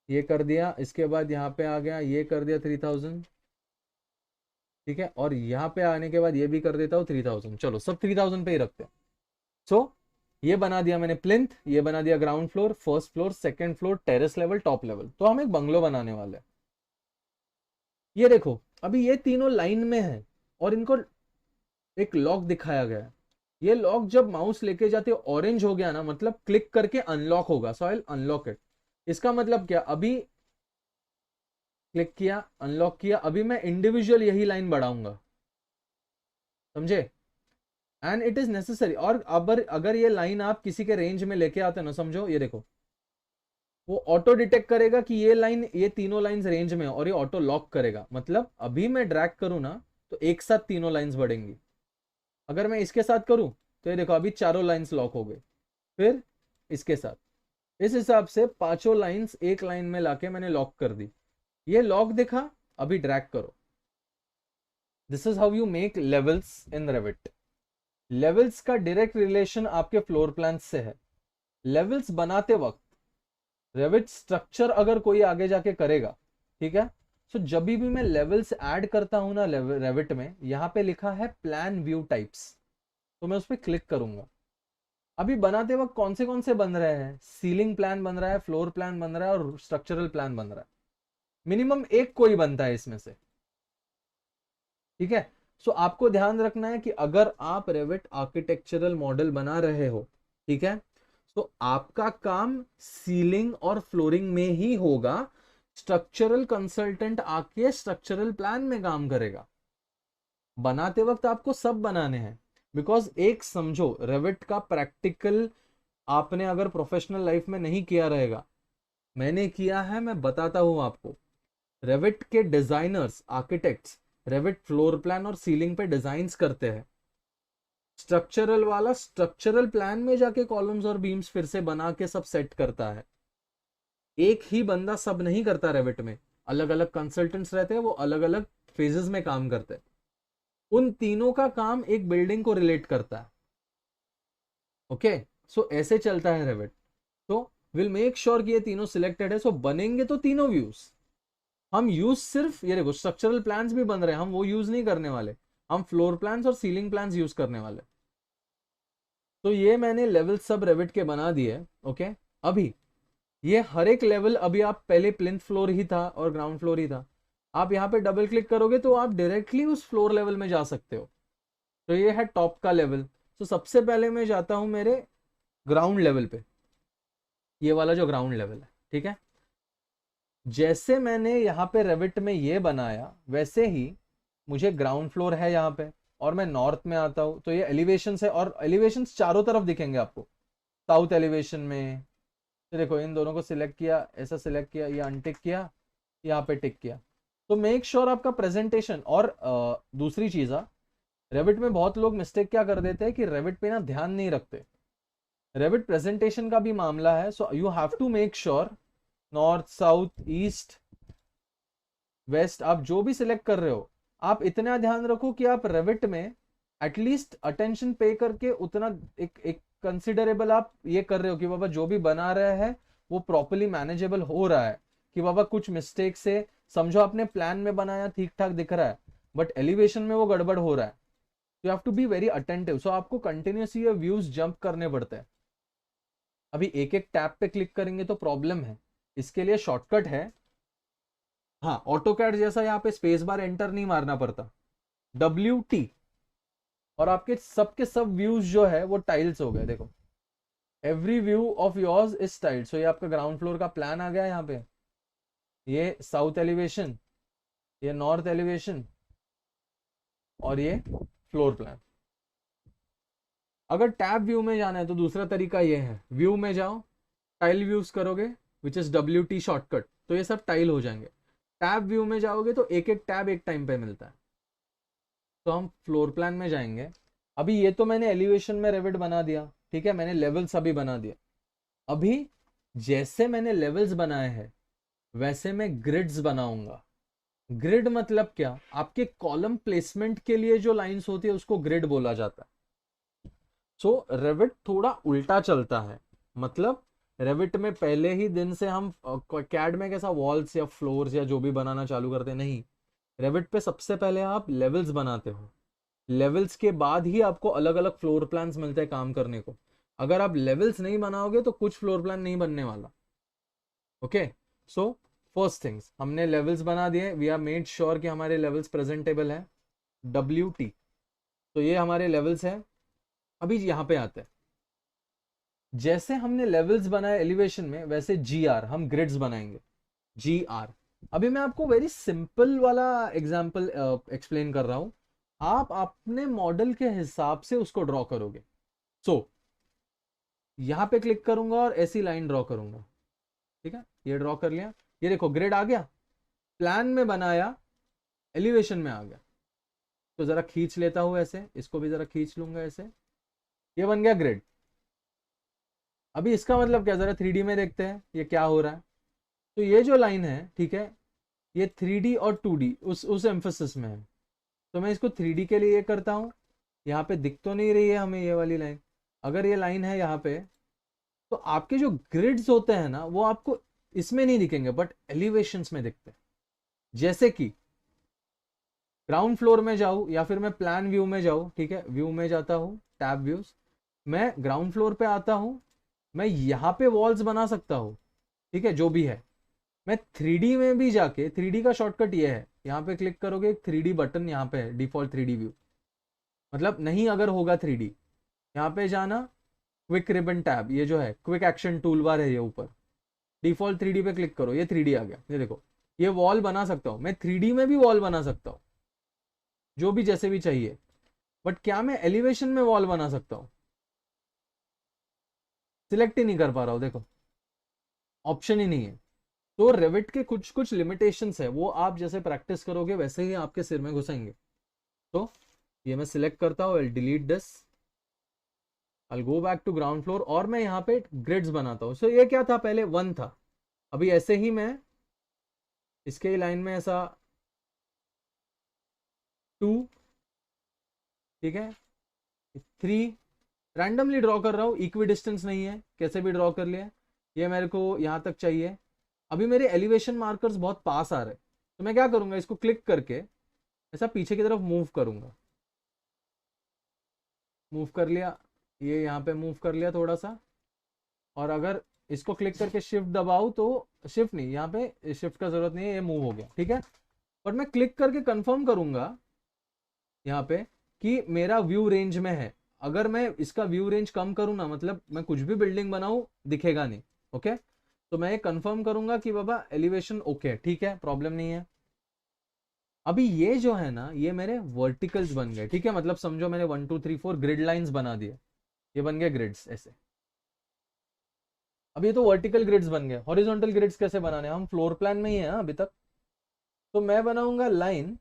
ये कर दिया, इसके बाद यहाँ पे आ गया, ये कर दिया 3000। ठीक है, और यहाँ पे आने के बाद ये भी कर देता हूँ 3000। चलो सब 3000 पे ही रखते हैं। सो ये बना दिया मैंने प्लिंथ, ये बना दिया ground floor, first floor, second floor, terrace level, top level. तो हम एक बंगलो बनाने वाले हैं। ये देखो, अभी ये तीनों लाइन में है और इनको एक लॉक दिखाया गया है। ये लॉक जब माउस लेके जाते ऑरेंज हो गया ना, मतलब क्लिक करके अनलॉक होगा। सो आई अनलॉक इट। इसका मतलब क्या, अभी क्लिक किया, अनलॉक किया, अभी मैं इंडिविजुअल यही लाइन बढ़ाऊंगा, समझे? And it is necessary. और अगर ये लाइन आप किसी के रेंज में लेके आते हो ना, समझो ये देखो, वो ऑटो डिटेक्ट करेगा कि ये लाइन, ये तीनों लाइंस रेंज में है और ये ऑटो लॉक करेगा। मतलब अभी मैं ड्रैग करूं ना तो एक साथ तीनों लाइंस बढ़ेंगी। अगर मैं इसके साथ करूं तो ये देखो अभी चारों लाइंस लॉक हो गए, फिर इसके साथ, इस हिसाब से पांचों लाइंस एक लाइन में लाके मैंने लॉक कर दी। ये लॉक दिखा, अभी ड्रैग करो। This is how you make levels in Revit. Levels का डायरेक्ट रिलेशन आपके फ्लोर प्लान से है। लेवल्स बनाते वक्त रेविट स्ट्रक्चर अगर कोई आगे जाके करेगा, ठीक है, सो जब भी मैं लेवल्स ऐड करता हूं ना रेविट में, यहां पे लिखा है प्लान व्यू टाइप्स, तो मैं उस पर क्लिक करूंगा। अभी बनाते वक्त कौन से बन रहे हैं, सीलिंग प्लान बन रहा है, फ्लोर प्लान बन रहा है और स्ट्रक्चरल प्लान बन रहा है। मिनिमम एक कोई बनता है इसमें से। ठीक है, सो आपको ध्यान रखना है कि अगर आप रेविट आर्किटेक्चरल मॉडल बना रहे हो, ठीक है, तो आपका काम सीलिंग और फ्लोरिंग में ही होगा। स्ट्रक्चरल कंसल्टेंट आके स्ट्रक्चरल प्लान में काम करेगा। बनाते वक्त आपको सब बनाने हैं, बिकॉज एक समझो रेविट का प्रैक्टिकल आपने अगर प्रोफेशनल लाइफ में नहीं किया रहेगा, मैंने किया है, मैं बताता हूं आपको। रेविट के designers, architects Revit floor plan और सीलिंग पे डिजाइन्स करते हैं। स्ट्रक्चरल वाला स्ट्रक्चरल प्लान में जाके कॉलम्स और बीम्स फिर से बना के सब सेट करता है। एक ही बंदा सब नहीं करता रेविट में, अलग अलग कंसल्टेंट्स रहते हैं, वो अलग अलग फेजेस में काम करते हैं। उन तीनों का काम एक बिल्डिंग को रिलेट करता है। ओके, सो ऐसे चलता है रेविट। तो विल मेक श्योर कि ये तीनों सिलेक्टेड है। सो बनेंगे तो तीनों व्यूज। हम यूज सिर्फ ये देखो स्ट्रक्चरल प्लान्स भी बन रहे हैं, हम वो यूज नहीं करने वाले, हम फ्लोर प्लान्स और सीलिंग प्लान्स यूज करने वाले। तो ये मैंने लेवल सब रेविट के बना दिए। ओके, अभी ये हर एक लेवल, अभी आप पहले प्लिंथ फ्लोर ही था और ग्राउंड फ्लोर ही था, आप यहाँ पे डबल क्लिक करोगे तो आप डायरेक्टली उस फ्लोर लेवल में जा सकते हो। तो ये है टॉप का लेवल। तो सबसे पहले मैं जाता हूं मेरे ग्राउंड लेवल पे, ये वाला जो ग्राउंड लेवल है, ठीक है। जैसे मैंने यहाँ पे रेविट में ये बनाया वैसे ही मुझे ग्राउंड फ्लोर है यहाँ पे, और मैं नॉर्थ में आता हूँ तो ये एलिवेशन है, और एलिवेशन चारों तरफ दिखेंगे आपको। साउथ एलिवेशन में तो देखो इन दोनों को सिलेक्ट किया, ऐसा सिलेक्ट किया, ये अनटिक किया, यहाँ पे टिक किया। तो मेक श्योर आपका प्रेजेंटेशन। और दूसरी चीज है, रेविट में बहुत लोग मिस्टेक क्या कर देते हैं कि रेविट पे ना ध्यान नहीं रखते। रेविट प्रेजेंटेशन का भी मामला है। So you have to make sure north south east west आप जो भी सिलेक्ट कर रहे हो, आप इतना ध्यान रखो कि आप रेविट में एटलीस्ट अटेंशन पे करके उतना एक कंसिडरेबल आप ये कर रहे हो कि बाबा जो भी बना रहे हैं वो प्रॉपरली मैनेजेबल हो रहा है, कि बाबा कुछ मिस्टेक से समझो आपने प्लान में बनाया ठीक ठाक दिख रहा है बट एलिवेशन में वो गड़बड़ हो रहा है। You have to be very attentive. So आपको कंटिन्यूसली ये व्यूज जंप करने पड़ते हैं। अभी एक एक टैब पे क्लिक करेंगे तो प्रॉब्लम है, इसके लिए शॉर्टकट है। हाँ, ऑटो कैड जैसा यहाँ पे स्पेस बार एंटर नहीं मारना पड़ता, WT, और आपके सबके सब व्यूज जो है वो टाइल्स हो गए। देखो every view of yours is tiled. So ये आपका ग्राउंड फ्लोर का प्लान आ गया यहाँ पे, ये साउथ एलिवेशन, ये नॉर्थ एलिवेशन, और ये फ्लोर प्लान। अगर टैब व्यू में जाना है तो दूसरा तरीका ये है, व्यू में जाओ, टाइल व्यूज करोगे विच इज WT शॉर्टकट, तो ये सब टाइल हो जाएंगे। टैब व्यू में जाओगे तो एक एक टैब एक टाइम पे मिलता है। तो हम फ्लोर प्लान में जाएंगे। अभी ये तो मैंने एलिवेशन में रेविट बना दिया, ठीक है, मैंने लेवल्स अभी बना दिया। अभी जैसे मैंने लेवल्स बनाए हैं वैसे मैं ग्रिड्स बनाऊंगा। ग्रिड मतलब क्या, आपके कॉलम प्लेसमेंट के लिए जो लाइंस होती है उसको ग्रिड बोला जाता है। सो रेविट थोड़ा उल्टा चलता है, मतलब रेविट में पहले ही दिन से हम कैड में कैसा वॉल्स या फ्लोर्स या जो भी बनाना चालू करते नहीं, रेविट पे सबसे पहले आप लेवल्स बनाते हो। लेवल्स के बाद ही आपको अलग अलग फ्लोर प्लान्स मिलते हैं काम करने को। अगर आप लेवल्स नहीं बनाओगे तो कुछ फ्लोर प्लान नहीं बनने वाला। ओके, सो फर्स्ट थिंग्स हमने लेवल्स बना दिए, वी आर मेड श्योर कि हमारे लेवल्स प्रेजेंटेबल है, WT। तो ये हमारे लेवल्स हैं। अभी यहाँ पे आते हैं, जैसे हमने लेवल्स बनाए एलिवेशन में वैसे GR हम ग्रिड्स बनाएंगे, GR। अभी मैं आपको वेरी सिंपल वाला एग्जांपल एक्सप्लेन कर रहा हूं, आप अपने मॉडल के हिसाब से उसको ड्रॉ करोगे। सो यहां पे क्लिक करूंगा और ऐसी लाइन ड्रॉ करूंगा, ठीक है, ये ड्रॉ कर लिया। ये देखो ग्रिड आ गया, प्लान में बनाया, एलिवेशन में आ गया। तो जरा खींच लेता हूं ऐसे, इसको भी जरा खींच लूंगा ऐसे, ये बन गया ग्रिड। अभी इसका मतलब क्या, जरा 3D में देखते हैं ये क्या हो रहा है। तो ये जो लाइन है, ठीक है, ये 3D और 2D उस एम्फोसिस में है। तो मैं इसको 3D के लिए ये करता हूं, यहाँ पे दिख तो नहीं रही है हमें ये वाली लाइन। अगर ये लाइन है यहाँ पे, तो आपके जो ग्रिड्स होते हैं ना वो आपको इसमें नहीं दिखेंगे बट एलिवेशंस में दिखते हैं। जैसे कि ग्राउंड फ्लोर में जाऊं या फिर मैं प्लान व्यू में जाऊं, ठीक है, व्यू में जाता हूं, टैब व्यूज, मैं ग्राउंड फ्लोर पे आता हूं, मैं यहाँ पे वॉल्स बना सकता हूं, ठीक है, जो भी है। मैं 3D में भी जाके, 3D का शॉर्टकट ये है, यहाँ पे क्लिक करोगे, एक 3D बटन यहाँ पे है, डिफॉल्ट 3D व्यू, मतलब नहीं अगर होगा 3D, यहाँ पे जाना, क्विक रिबन टैब, ये जो है क्विक एक्शन टूल बार है ये ऊपर, डिफॉल्ट 3D पे क्लिक करो, ये 3D आ गया। ये देखो ये वॉल बना सकता हूँ मैं, 3D में भी वॉल बना सकता हूँ। जो भी जैसे भी चाहिए, बट क्या मैं एलिवेशन में वॉल बना सकता हूँ? सिलेक्ट ही नहीं कर पा रहा हूँ, देखो ऑप्शन ही नहीं है। तो रेविट के कुछ कुछ लिमिटेशंस है, वो आप जैसे प्रैक्टिस करोगे वैसे ही आपके सिर में घुसेंगे। तो ये मैं सिलेक्ट करता हूँ, I delete this, I go back to ground floor, और मैं यहाँ पे ग्रिड्स बनाता हूँ। सो ये क्या था, पहले 1 था, अभी ऐसे ही मैं इसके लाइन में ऐसा 2, ठीक है, 3 रैंडमली ड्रॉ कर रहा हूँ, इक्वी डिस्टेंस नहीं है, कैसे भी ड्रॉ कर लिया। ये मेरे को यहाँ तक चाहिए। अभी मेरे एलिवेशन मार्कर्स बहुत पास आ रहे हैं, तो मैं क्या करूंगा, इसको क्लिक करके ऐसा पीछे की तरफ मूव करूंगा। मूव कर लिया, ये यहाँ पे मूव कर लिया थोड़ा सा, और अगर इसको क्लिक करके शिफ्ट दबाऊं तो शिफ्ट नहीं, यहाँ पे शिफ्ट का जरूरत नहीं है, ये मूव हो गया, ठीक है। बट मैं क्लिक करके कंफर्म करूंगा यहाँ पे कि मेरा व्यू रेंज में है। अगर मैं इसका व्यू रेंज कम करूँ ना, मतलब मैं कुछ भी बिल्डिंग बनाऊं दिखेगा नहीं, ओके। तो मैं ये कंफर्म करूंगा कि बाबा एलिवेशन ओके, ठीक है, प्रॉब्लम नहीं है। अभी ये जो है ना, ये मेरे वर्टिकल्स बन गए, ठीक है, मतलब समझो मैंने 1 2 3 4 ग्रिड लाइंस बना दिए, ये बन गए ग्रिड्स ऐसे। अब ये तो वर्टिकल ग्रिड्स बन गए। हॉरिजॉन्टल ग्रिड्स कैसे बनाने, हम फ्लोर प्लान में ही है अभी तक। तो मैं बनाऊंगा लाइन,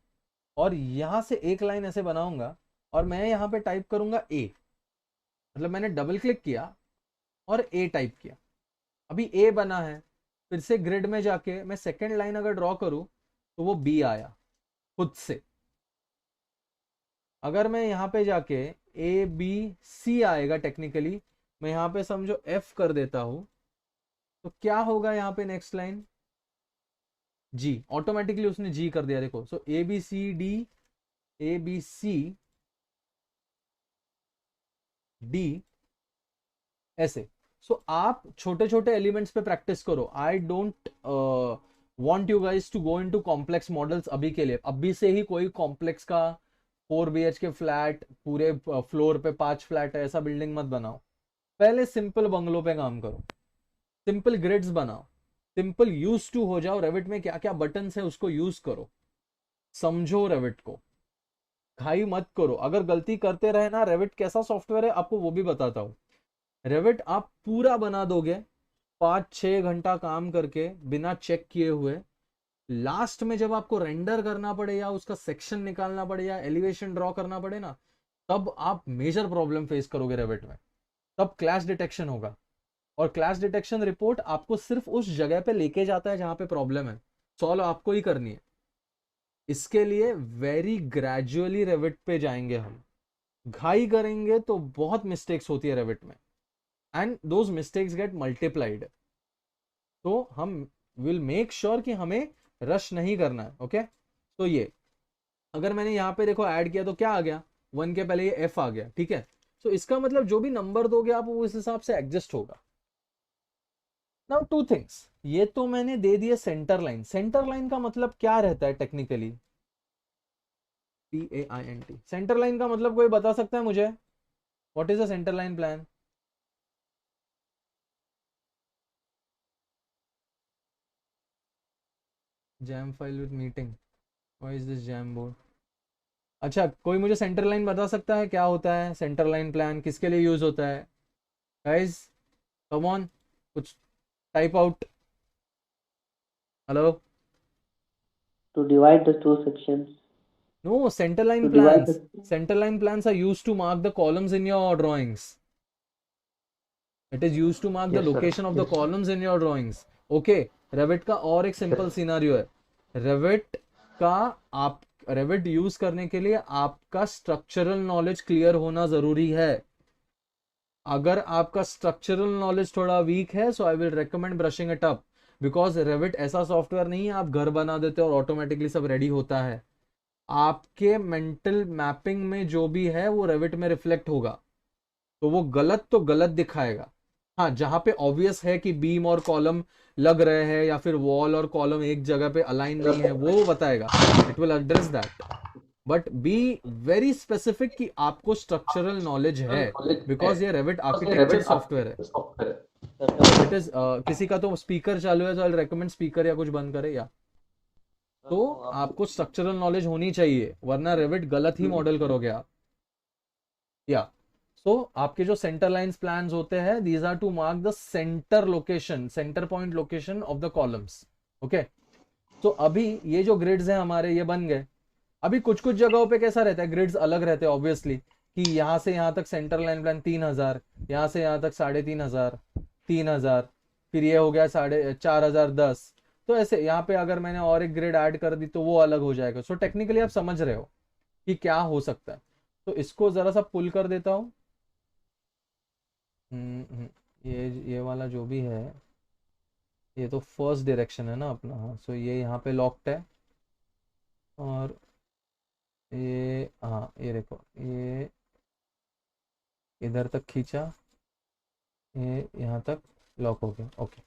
और यहां से एक लाइन ऐसे बनाऊंगा, और मैं यहां पे टाइप करूंगा ए, मतलब मैंने डबल क्लिक किया और ए टाइप किया, अभी ए बना है। फिर से ग्रिड में जाके मैं सेकेंड लाइन अगर ड्रॉ करूं तो वो बी आया खुद से। अगर मैं यहाँ पे जाके ए बी सी आएगा टेक्निकली, मैं यहाँ पे समझो एफ कर देता हूं, तो क्या होगा यहाँ पे नेक्स्ट लाइन, जी, ऑटोमेटिकली उसने जी कर दिया, देखो। So A B C D, A B C D, ऐसे। सो आप छोटे छोटे एलिमेंट्स पे प्रैक्टिस करो। I don't want you guys to go into complex models अभी के लिए। अभी से ही कोई कॉम्प्लेक्स का 4 BHK फ्लैट, पूरे फ्लोर पे 5 फ्लैट है, ऐसा बिल्डिंग मत बनाओ। पहले सिंपल बंगलो पे काम करो, सिंपल ग्रिड्स बनाओ, सिंपल यूज टू हो जाओ। रेविट में क्या क्या बटन है उसको यूज करो, समझो रेविट को, घाई मत करो। अगर गलती करते रहे ना, रेविट कैसा सॉफ्टवेयर है आपको वो भी बताता हूँ। रेविट आप पूरा बना दोगे 5-6 घंटा काम करके बिना चेक किए हुए, लास्ट में जब आपको रेंडर करना पड़े या उसका सेक्शन निकालना पड़े या एलिवेशन ड्रॉ करना पड़े ना, तब आप मेजर प्रॉब्लम फेस करोगे रेविट में। तब क्लैश डिटेक्शन होगा, और क्लैश डिटेक्शन रिपोर्ट आपको सिर्फ उस जगह पे लेके जाता है जहां पे प्रॉब्लम है, सॉल्व आपको ही करनी है। इसके लिए वेरी ग्रेजुअली रेविट पे जाएंगे हम, घाई करेंगे तो बहुत मिस्टेक्स होती है रेविट में, and those mistakes get multiplied. तो हम विल मेक श्योर कि हमें रश नहीं करना है, ओके। तो ये अगर मैंने यहाँ पे देखो ऐड किया तो क्या आ गया, 1 के पहले ये एफ आ गया, ठीक है। तो इसका मतलब जो भी नंबर दोगे आप वो उस हिसाब से एडजस्ट होगा। नाउ 2 थिंग्स, ये तो मैंने दे दिया सेंटर लाइन। सेंटर लाइन का मतलब क्या रहता है टेक्निकली, PAINT, सेंटर लाइन का मतलब कोई बता सकता है मुझे, what is a centre line plan? Jam file with meeting, why is this jam board? अच्छा, कोई मुझे सेंटर लाइन बता सकता है क्या होता है सेंटर लाइन प्लान, किसके लिए यूज होता है? गाइस कम ऑन, कुछ type out. Hello. To divide the two sections. No, center line To divide plans, the center line plans are used to mark the columns in your drawings. It is used to mark the yes sir location of the yes columns in your drawings. Okay, Revit का और एक simple scenario है। Revit का आप Revit use करने के लिए आपका स्ट्रक्चरल नॉलेज क्लियर होना जरूरी है। अगर आपका स्ट्रक्चरल नॉलेज थोड़ा वीक है, so I will recommend brushing it up, because Revit ऐसा सॉफ्टवेयर नहीं है आप घर बना देते हो और ऑटोमेटिकली सब रेडी होता है। आपके मेंटल मैपिंग में जो भी है वो रेविट में रिफ्लेक्ट होगा, तो वो गलत तो गलत दिखाएगा। हाँ, जहां पे ऑब्वियस है कि बीम और कॉलम लग रहे हैं या फिर वॉल और कॉलम एक जगह पे अलाइन नहीं है, वो बताएगा, it will address that. But be very specific कि आपको स्ट्रक्चरल नॉलेज है, बिकॉज ये रेविट आर्किटेक्चर सॉफ्टवेयर है। इट इज किसी का तो स्पीकर चालू है, तो आई रिकमेंड स्पीकर या कुछ बंद करे या तो आपको स्ट्रक्चरल नॉलेज होनी चाहिए, वरना रेविट गलत ही मॉडल करोगे आप। या सो आपके जो सेंटर लाइंस प्लान्स होते हैं, these are to mark the centre location, centre point location of the columns. Okay, तो अभी ये जो ग्रिड्स हैं हमारे, ये बन गए। अभी कुछ कुछ जगहों पे कैसा रहता है, ग्रिड्स अलग रहते हैं ऑब्वियसली, कि यहां से यहां तक सेंटर लाइन प्लान 3000, यहां से यहां तक 3500, 3000, फिर ये हो गया 4510। तो ऐसे यहाँ पे अगर मैंने और एक ग्रिड ऐड कर दी तो वो अलग हो जाएगा। सो टेक्निकली आप समझ रहे हो कि क्या हो सकता है। तो इसको जरा सा पुल कर देता हूँ। ये वाला जो भी है, ये तो फर्स्ट डायरेक्शन है ना अपना। हाँ, सो ये यहाँ पे लॉक्ड है, और ये, हाँ ये देखो, ये इधर तक खींचा, ये यहाँ तक लॉक हो गया। ओके,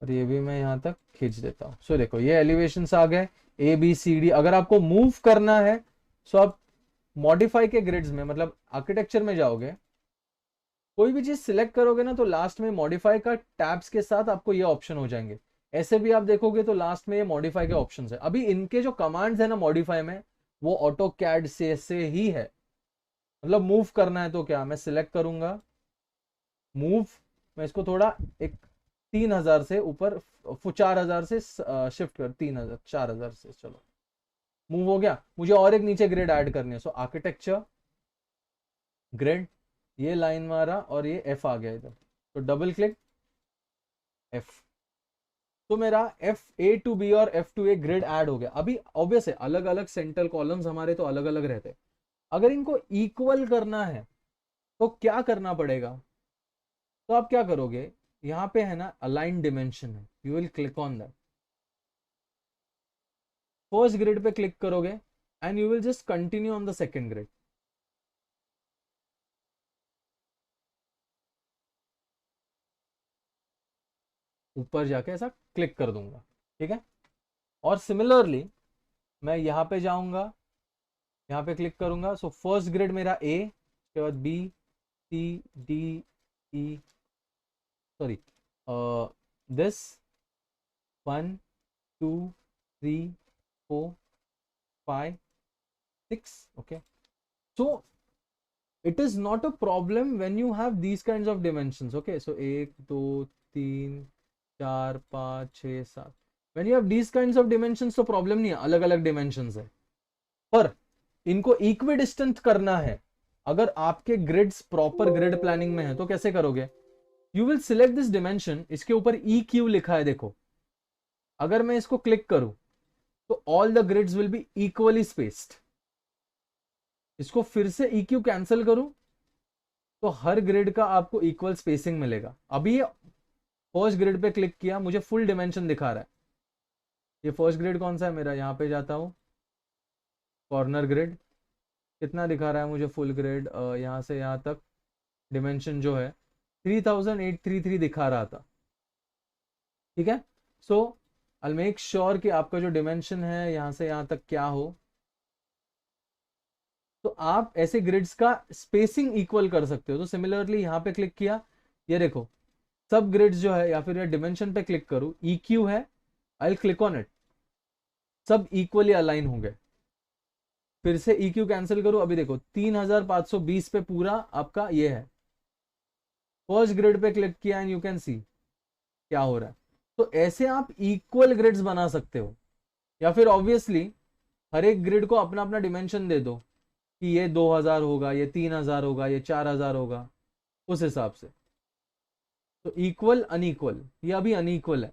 और ये भी मैं यहाँ तक खींच देता हूँ। सो देखो, ये एलिवेशंस आ गए ABCD। अगर आपको मूव करना है, सो आप मॉडिफाई के ग्रिड्स में, मतलब आर्किटेक्चर में जाओगे, कोई भी चीज सिलेक्ट करोगे ना, तो लास्ट में मॉडिफाई का टैब्स के साथ आपको ये ऑप्शन हो जाएंगे। ऐसे भी आप देखोगे तो लास्ट में ये मॉडिफाई के ऑप्शंस है। अभी इनके जो कमांड्स है ना मॉडिफाई में, वो ऑटो कैड से ही है। मतलब मूव करना है तो क्या, मैं सिलेक्ट करूंगा मूव, मैं इसको थोड़ा एक 3000 से ऊपर, 4000 से शिफ्ट कर, 3000 4000 से, चलो मूव हो गया। मुझे और एक नीचे ग्रिड ऐड करनी है। सो आर्किटेक्चर ग्रिड, ये लाइन मारा और ये F आ गया इधर, तो डबल क्लिक F, तो मेरा FA to B और F to A grid add हो गया। अभी ऑब्वियस है अलग अलग सेंट्रल कॉलम्स हमारे तो अलग अलग रहते हैं। अगर इनको इक्वल करना है तो क्या करना पड़ेगा, तो आप क्या करोगे, यहाँ पे है ना अलाइन डिमेंशन है, you will click on that, first grid पे क्लिक करोगे and you will just continue on the second grid. ऊपर जाके ऐसा क्लिक कर दूंगा, ठीक है। और सिमिलरली मैं यहाँ पे जाऊंगा, यहाँ पे क्लिक करूंगा। सो फर्स्ट ग्रिड मेरा A, उसके बाद B, C, D, E, sorry, this 1 2 3 4 5 6। okay, so it is not a problem when you have these kinds of dimensions. okay, so 1 2 3 4 5 6 7, when you have these kinds of dimensions तो problem नहीं है, अलग अलग dimensions है। पर इनको equidistant करना है, अगर आपके ग्रिड्स प्रॉपर ग्रिड प्लानिंग में है तो कैसे करोगे, you will select this dimension, इसके ऊपर EQ लिखा है देखो, अगर मैं इसको क्लिक करूं तो all the grids will be equally spaced. इसको फिर से EQ कैंसिल करूं तो हर ग्रिड का आपको इक्वल स्पेसिंग मिलेगा। अभी ये फर्स्ट ग्रिड पे क्लिक किया, मुझे फुल डिमेंशन दिखा रहा है। ये फर्स्ट ग्रिड कौन सा है मेरा, यहां पे जाता हूं, कॉर्नर ग्रिड कितना दिखा रहा है मुझे, फुल ग्रिड यहां से यहां तक डिमेंशन जो है 3833 दिखा रहा था, ठीक है। सो आई मेक श्योर कि आपका जो डिमेंशन है यहां से यहां तक क्या हो। तो आप ऐसे ग्रिड्स का स्पेसिंग इक्वल कर सकते हो। तो सिमिलरली यहां पे क्लिक किया, ये देखो सब ग्रिड्स जो है, या फिर ये डिमेंशन पे क्लिक करूं, EQ है, I will click on it, सब इक्वली अलाइन हो गए। फिर से EQ कैंसिल करूं, अभी देखो 3520 पे पूरा आपका ये है। फर्स्ट ग्रिड पे क्लिक किया एंड यू कैन सी क्या हो रहा है। तो ऐसे आप इक्वल ग्रिड्स बना सकते हो, या फिर ऑब्वियसली हर एक ग्रिड को अपना अपना डिमेंशन दे दो कि ये 2000 होगा, ये 3000 होगा, ये 4000 होगा, उस हिसाब से। तो इक्वल अनइक्वल, ये अभी अनइक्वल है।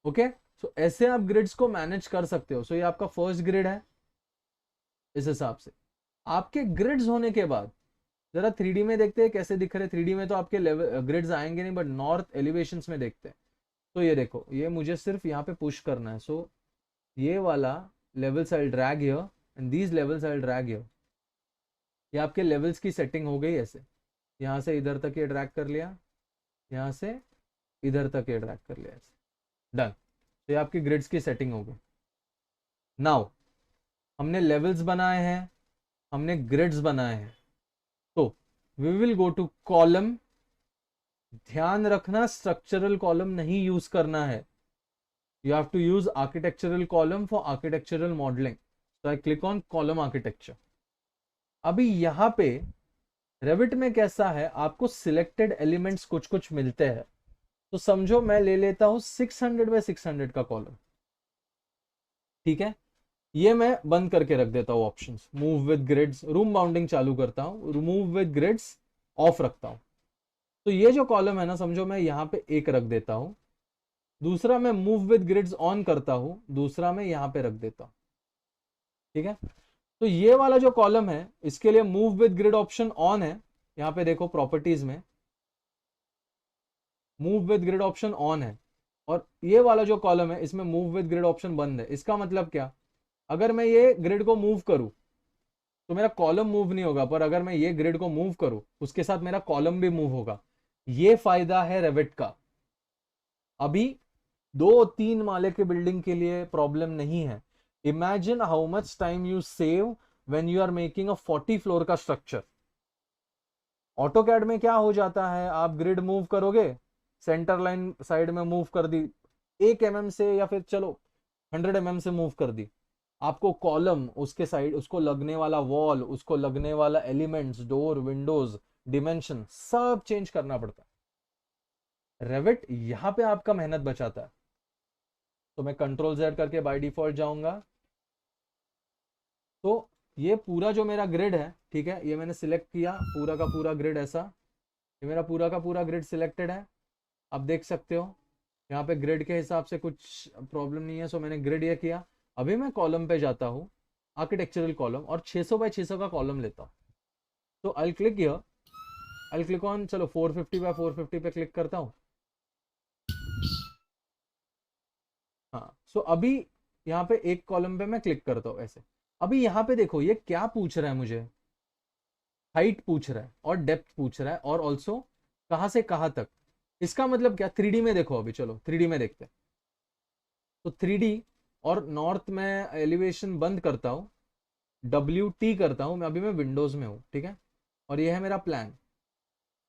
ओके, सो ऐसे आप ग्रिड्स को मैनेज कर सकते हो। सो ये आपका फर्स्ट ग्रिड है, इस हिसाब से आपके ग्रिड्स होने के बाद जरा 3D में देखते हैं कैसे दिख रहे। 3D में तो आपके लेवल ग्रिड्स आएंगे नहीं, बट नॉर्थ एलिवेशंस में देखते हैं। तो ये देखो, ये मुझे सिर्फ यहाँ पे पुश करना है। सो ये वाला levels I drag here and these levels I drag here. ये आपके लेवल्स की सेटिंग हो गई ऐसे, यहाँ से इधर तक ये ड्रैग कर लिया, यहाँ से इधर तक ये ड्रैग कर लिया ऐसे, डन। तो ये आपकी ग्रिड्स की सेटिंग हो गई। नाउ हमने लेवल्स बनाए हैं, हमने ग्रिड्स बनाए हैं, तो we will go to column. ध्यान रखना स्ट्रक्चरल कॉलम नहीं यूज करना है, You have to use architectural column for architectural modeling. So I click on column architecture. अभी यहाँ पे रेविट में कैसा है, आपको सिलेक्टेड एलिमेंट्स कुछ कुछ मिलते हैं. तो समझो मैं ले लेता हूं 600 बाय 600 का कॉलम. ठीक है, ये मैं बंद करके रख देता हूं options. Move with grids, room bounding चालू करता हूं, मूव विद ग्रिड्स ऑफ रखता हूं. तो ये जो कॉलम है ना, समझो मैं यहाँ पे एक रख देता हूं, दूसरा मैं मूव विद ग्रिड्स ऑन करता हूं, दूसरा मैं यहाँ पे रख देता हूं. ठीक है, तो ये वाला जो कॉलम है इसके लिए move with grid option on है. यहाँ पे देखो प्रॉपर्टीज में move with grid option on है, और ये वाला जो कॉलम है इसमें मूव विद ग्रिड ऑप्शन बंद है. इसका मतलब क्या, अगर मैं ये ग्रिड को मूव करूं तो मेरा कॉलम मूव नहीं होगा, पर अगर मैं ये ग्रिड को मूव करूं उसके साथ मेरा कॉलम भी मूव होगा. ये फायदा है रेविट का. अभी 2-3 माले के बिल्डिंग के लिए प्रॉब्लम नहीं है. Imagine how much time you save when you are making a 40 floor का स्ट्रक्चर. ऑटोकैड में क्या हो जाता है, आप ग्रिड मूव करोगे, सेंटर लाइन साइड में मूव कर दी 1 mm से, या फिर चलो 100 mm से मूव कर दी, आपको कॉलम, उसके साइड, उसको लगने वाला वॉल, उसको लगने वाला एलिमेंट्स, डोर, विंडोज, डिमेंशन सब चेंज करना पड़ता है. रेविट यहां पे आपका मेहनत बचाता है. तो मैं कंट्रोल Z करके बाय डिफॉल्ट जाऊंगा. तो ये पूरा जो मेरा ग्रिड है, ठीक है, ये मैंने सिलेक्ट किया पूरा का पूरा ग्रिड ऐसा. ये मेरा पूरा का पूरा ग्रिड सिलेक्टेड है. आप देख सकते हो यहाँ पे ग्रिड के हिसाब से कुछ प्रॉब्लम नहीं है. सो मैंने ग्रिड ये किया. अभी मैं कॉलम पे जाता हूँ, आर्किटेक्चरल कॉलम, और 600 बाय 600 का कॉलम लेता हूँ. तो I click here, I click on, चलो 450 बाय 450 पे क्लिक करता हूँ. हाँ, सो अभी यहाँ पे एक कॉलम पे मैं क्लिक करता हूँ ऐसे. अभी यहाँ पे देखो ये क्या पूछ रहा है मुझे, हाइट पूछ रहा है और डेप्थ पूछ रहा है, और ऑल्सो कहाँ से कहाँ तक. इसका मतलब क्या, 3D में देखो. अभी चलो 3D में देखते हैं. तो 3D और नॉर्थ में एलिवेशन बंद करता हूँ, WT करता हूँ. मैं अभी मैं विंडोज में हूँ, ठीक है, और ये है मेरा प्लान.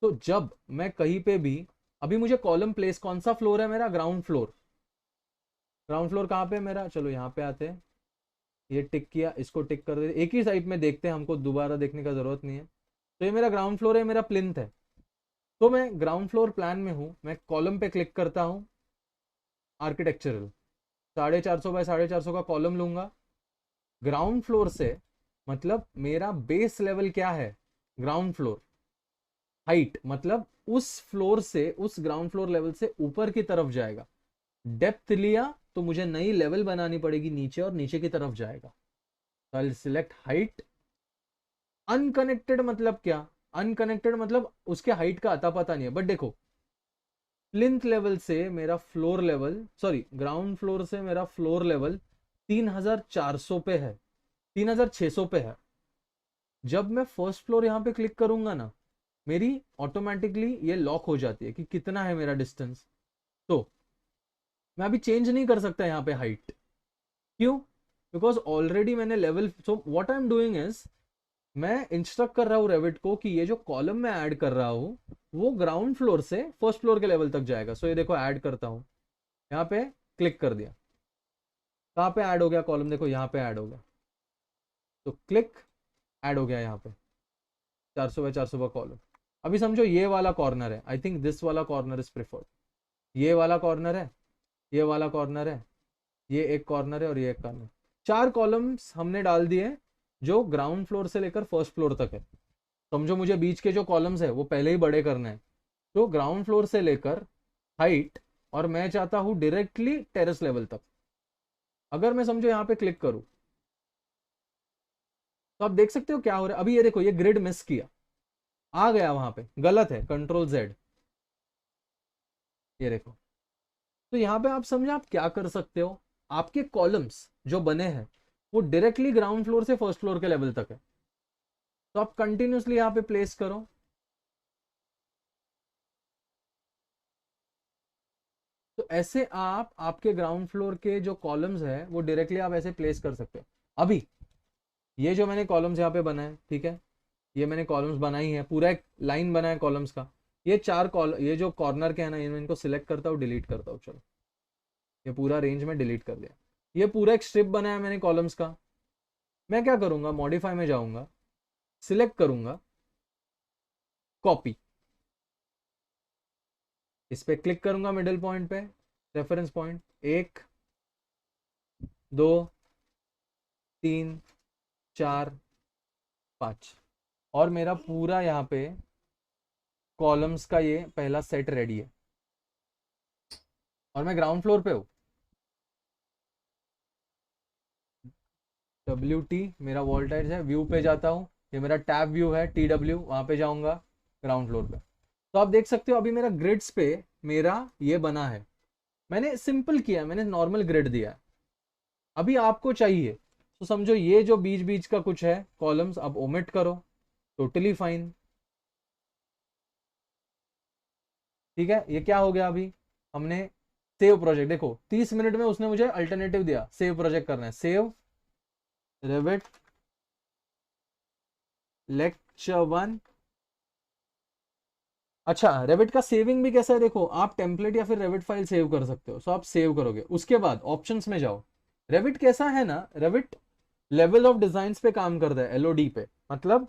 तो जब मैं कहीं पे भी, अभी मुझे कॉलम प्लेस, कौन सा फ्लोर है मेरा, ग्राउंड फ्लोर. ग्राउंड फ्लोर कहाँ पे मेरा, चलो यहाँ पे आते हैं. ये टिक किया, इसको टिक कर देते, एक ही साइड में देखते हैं, हमको दोबारा देखने का जरूरत नहीं है. तो ये मेरा ग्राउंड फ्लोर है, मेरा प्लिंथ है. तो मैं ग्राउंड फ्लोर प्लान में हूँ, मैं कॉलम पे क्लिक करता हूँ, आर्किटेक्चरल 450 बाय 450 का कॉलम लूंगा. ग्राउंड फ्लोर से मतलब मेरा बेस लेवल क्या है, ग्राउंड फ्लोर. हाइट मतलब उस फ्लोर से, उस ग्राउंड फ्लोर लेवल से ऊपर की तरफ जाएगा. डेप्थ लिया तो मुझे नई लेवल बनानी पड़ेगी नीचे, और नीचे की तरफ जाएगा. तो आई सिलेक्ट हाइट. अनकनेक्टेड मतलब क्या, अनकनेक्टेड मतलब उसके हाइट का अता पता नहीं है. बट देखो प्लिंथ लेवल से मेरा floor level, sorry ground floor से मेरा फ्लोर लेवल 3400 पे है, 3600 पे है. जब मैं फर्स्ट फ्लोर यहाँ पे क्लिक करूंगा ना, मेरी ऑटोमेटिकली ये लॉक हो जाती है कि कितना है मेरा डिस्टेंस. तो मैं अभी चेंज नहीं कर सकता यहाँ पे हाइट. क्यों, बिकॉज ऑलरेडी मैंने level. So what I am doing is, मैं इंस्ट्रक्ट कर रहा हूँ रेविट को कि ये जो कॉलम मैं ऐड कर रहा हूँ वो ग्राउंड फ्लोर से फर्स्ट फ्लोर के लेवल तक जाएगा. सो ये देखो ऐड करता हूँ, यहाँ पे क्लिक कर दिया, कहाँ पे ऐड हो गया कॉलम, देखो यहाँ पे ऐड हो गया. तो क्लिक, ऐड हो गया यहाँ पे 400 बाय 400 का कॉलम. अभी समझो ये वाला कॉर्नर है, आई थिंक दिस वाला कॉर्नर इज प्रिफर्ड. ये वाला कॉर्नर है, ये वाला कॉर्नर है, ये एक कॉर्नर है, और ये एक कॉर्नर. 4 कॉलम्स हमने डाल दिए जो ग्राउंड फ्लोर से लेकर फर्स्ट फ्लोर तक है. समझो मुझे बीच के जो कॉलम्स है वो पहले ही बड़े करने हैं. तो ग्राउंड फ्लोर से लेकर हाइट, और मैं चाहता हूं डायरेक्टली टेरेस लेवल तक. अगर मैं समझो यहाँ पे क्लिक करूं तो आप देख सकते हो क्या हो रहा है. अभी ये देखो ये ग्रिड मिस किया, आ गया वहां पे, गलत है, कंट्रोल Z. ये देखो. तो यहाँ पे आप समझे आप क्या कर सकते हो, आपके कॉलम्स जो बने हैं वो डायरेक्टली ग्राउंड फ्लोर से फर्स्ट फ्लोर के लेवल तक है. तो आप कंटिन्यूसली यहाँ पे प्लेस करो. तो ऐसे आप आपके ग्राउंड फ्लोर के जो कॉलम्स है वो डायरेक्टली आप ऐसे प्लेस कर सकते हो. अभी ये जो मैंने कॉलम्स यहाँ पे बनाए, ठीक है, ये मैंने कॉलम्स बनाई है, पूरा एक लाइन बना है कॉलम्स का. ये 4 कॉल, ये जो कॉर्नर के है ना, इनको सिलेक्ट करता हूँ, डिलीट करता हूँ. चलो ये पूरा रेंज में डिलीट कर दिया। ये पूरा एक स्ट्रिप बनाया मैंने कॉलम्स का। मैं क्या करूंगा, मॉडिफाई में जाऊंगा, सिलेक्ट करूंगा कॉपी, इस पे क्लिक करूंगा मिडिल पॉइंट पे, रेफरेंस पॉइंट 1 2 3 4 5, और मेरा पूरा यहाँ पे कॉलम्स का ये पहला सेट रेडी है, और मैं ग्राउंड फ्लोर पे हूँ। WT मेरा वॉल टाइल्स है, व्यू पे जाता हूँ, ये मेरा टैब व्यू है, TW, वहां पे जाऊंगा ग्राउंड फ्लोर पे। तो आप देख सकते हो अभी मेरा ग्रिड्स पे मेरा ये बना है, मैंने सिंपल किया, मैंने नॉर्मल ग्रिड दिया है। अभी आपको चाहिए तो समझो ये जो बीच बीच का कुछ है कॉलम्स अब ओमिट करो, टोटली फाइन। ठीक है, ये क्या हो गया, अभी हमने सेव प्रोजेक्ट, देखो 30 मिनट में उसने मुझे अल्टरनेटिव दिया, सेव प्रोजेक्ट करना है, सेव रेविट लेक्चर 1। अच्छा, रेविट का सेविंग भी कैसा है, देखो आप टेम्पलेट या फिर रेविट फाइल सेव कर सकते हो, सो आप सेव करोगे, उसके बाद ऑप्शंस में जाओ। रेविट कैसा है ना, रेविट लेवल ऑफ डिजाइन पे काम करता है, LOD पे, मतलब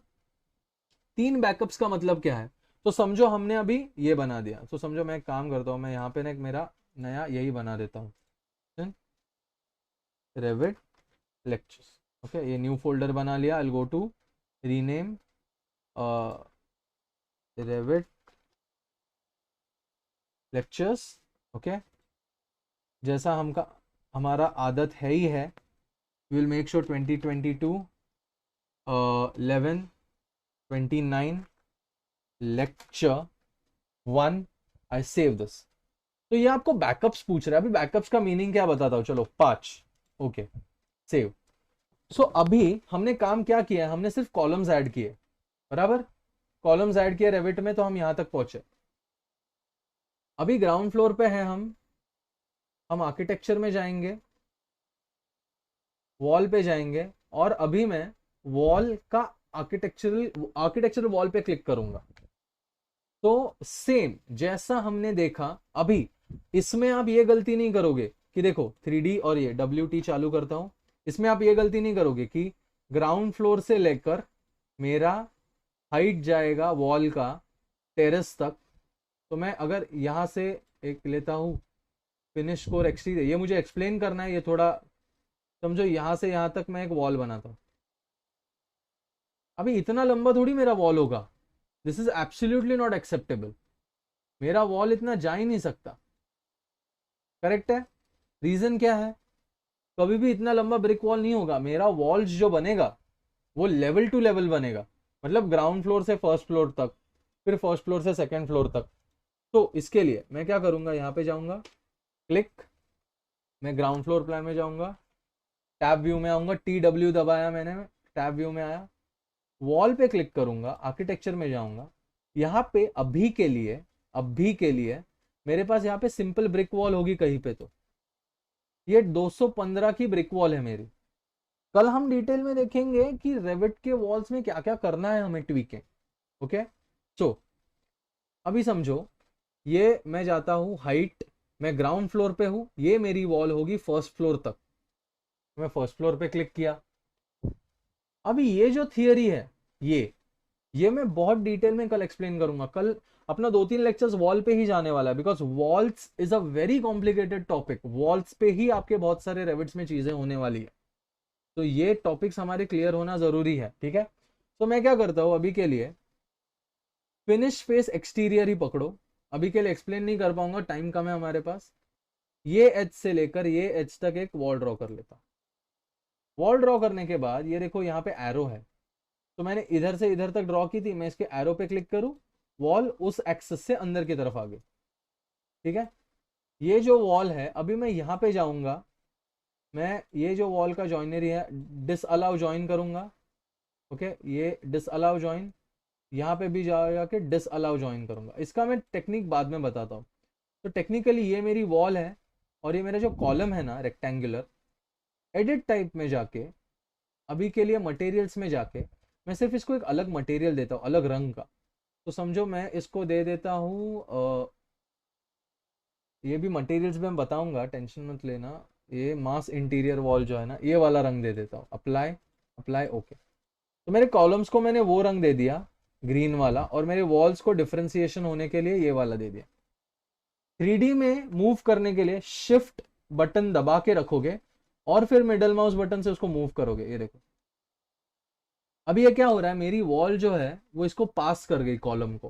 3 बैकअप्स का मतलब क्या है। तो समझो हमने अभी ये बना दिया, तो समझो मैं एक काम करता हूँ, मैं यहाँ पे ना एक मेरा नया यही बना देता हूँ, रेविट लेक्चर्स। ओके, ये न्यू फोल्डर बना लिया, I go to rename Revit lectures. Okay, जैसा हमारा आदत है ही है, will make sure 2022 11/29 lecture 1, I save this. तो ये आपको बैकअप्स पूछ रहा है, अभी बैकअप्स का मीनिंग क्या बताता हूँ, चलो 5। Okay, save. सो अभी हमने काम क्या किया, हमने सिर्फ कॉलम्स ऐड किए, बराबर, कॉलम्स ऐड किए रेविट में, तो हम यहां तक पहुंचे। अभी ग्राउंड फ्लोर पे हैं हम आर्किटेक्चर में जाएंगे, वॉल पे जाएंगे, और अभी मैं वॉल का आर्किटेक्चरल वॉल पे क्लिक करूंगा। तो सेम जैसा हमने देखा, अभी इसमें आप ये गलती नहीं करोगे कि देखो 3D और ये WT चालू करता हूं, इसमें आप ये गलती नहीं करोगे कि ग्राउंड फ्लोर से लेकर मेरा हाइट जाएगा वॉल का टेरेस तक। तो मैं अगर यहां से एक लेता हूं फिनिश कोर एक्सटीरियर, ये मुझे एक्सप्लेन करना है, ये थोड़ा समझो, यहां से यहां तक मैं एक वॉल बनाता हूं, अभी इतना लंबा थोड़ी मेरा वॉल होगा, this is absolutely not acceptable, मेरा वॉल इतना जा ही नहीं सकता। करेक्ट है, रीजन क्या है, कभी भी इतना लंबा ब्रिक वॉल नहीं होगा, मेरा वॉल्स जो बनेगा वो लेवल टू लेवल बनेगा, मतलब ग्राउंड फ्लोर से फर्स्ट फ्लोर तक, फिर फर्स्ट फ्लोर से सेकंड फ्लोर तक। तो इसके लिए मैं क्या करूंगा, यहां पे जाऊंगा, क्लिक, मैं ग्राउंड फ्लोर प्लान में जाऊंगा, टैब व्यू में आऊंगा, TW दबाया मैंने, टैब व्यू में आया, वॉल पे क्लिक करूंगा, आर्किटेक्चर में जाऊंगा, यहाँ पे अभी के लिए मेरे पास यहाँ पे सिंपल ब्रिक वॉल होगी कहीं पे, तो ये 215 की ब्रिक वॉल है मेरी। कल हम डिटेल में देखेंगे कि रेविट के वॉल्स में क्या क्या करना है हमें ट्वीकें। ओके, सो अभी समझो, ये मैं जाता हूं हाइट, मैं ग्राउंड फ्लोर पे हूं, ये मेरी वॉल होगी फर्स्ट फ्लोर तक, मैं फर्स्ट फ्लोर पे क्लिक किया। अभी ये जो थियरी है, ये मैं बहुत डिटेल में कल एक्सप्लेन करूंगा, कल अपना 2-3 लेक्चर्स वॉल पे ही जाने वाला है, because walls is a very complicated topic, walls पे ही आपके बहुत सारे रेविट्स में चीजें होने वाली है, तो ये टॉपिक्स हमारे क्लियर होना जरूरी है। ठीक है, तो मैं क्या करता हूं, अभी के लिए फिनिश फेस एक्सटीरियर ही पकड़ो, अभी के लिए एक्सप्लेन नहीं कर पाऊंगा, टाइम कम है हमारे पास। ये एज से लेकर ये एज तक एक वॉल ड्रॉ कर लेता, वॉल ड्रॉ करने के बाद ये देखो यहाँ पे एरो है, तो मैंने इधर से इधर तक ड्रॉ की थी, मैं इसके एरो पे क्लिक करूं, वॉल उस एक्सेस से अंदर की तरफ आ गई। ठीक है, ये जो वॉल है, अभी मैं यहां पे जाऊंगा, मैं ये जो वॉल का जॉइनरी है डिस अलाउ ज्वाइन करूंगा। ओके, ये डिस अलाउ ज्वाइन, यहाँ पे भी जाएगा कि डिस अलाउ ज्वाइन करूंगा, इसका मैं टेक्निक बाद में बताता हूँ। तो टेक्निकली ये मेरी वॉल है, और ये मेरा जो कॉलम है ना रेक्टेंगुलर, एडिट टाइप में जाके, अभी के लिए मटेरियल्स में जाके मैं सिर्फ इसको एक अलग मटेरियल देता हूँ, अलग रंग का। तो समझो मैं इसको दे देता हूँ ये भी मटेरियल्स में मैं बताऊंगा, टेंशन मत लेना। ये मास इंटीरियर वॉल जो है ना, ये वाला रंग दे देता हूँ, अप्लाई, अप्लाई, ओके। तो मेरे कॉलम्स को मैंने वो रंग दे दिया, ग्रीन वाला, और मेरे वॉल्स को डिफरेंशिएशन होने के लिए ये वाला दे दिया। 3D में मूव करने के लिए शिफ्ट बटन दबा के रखोगे और फिर मिडल माउस बटन से उसको मूव करोगे। ये देखो अभी ये क्या हो रहा है, मेरी वॉल जो है वो इसको पास कर गई, कॉलम को।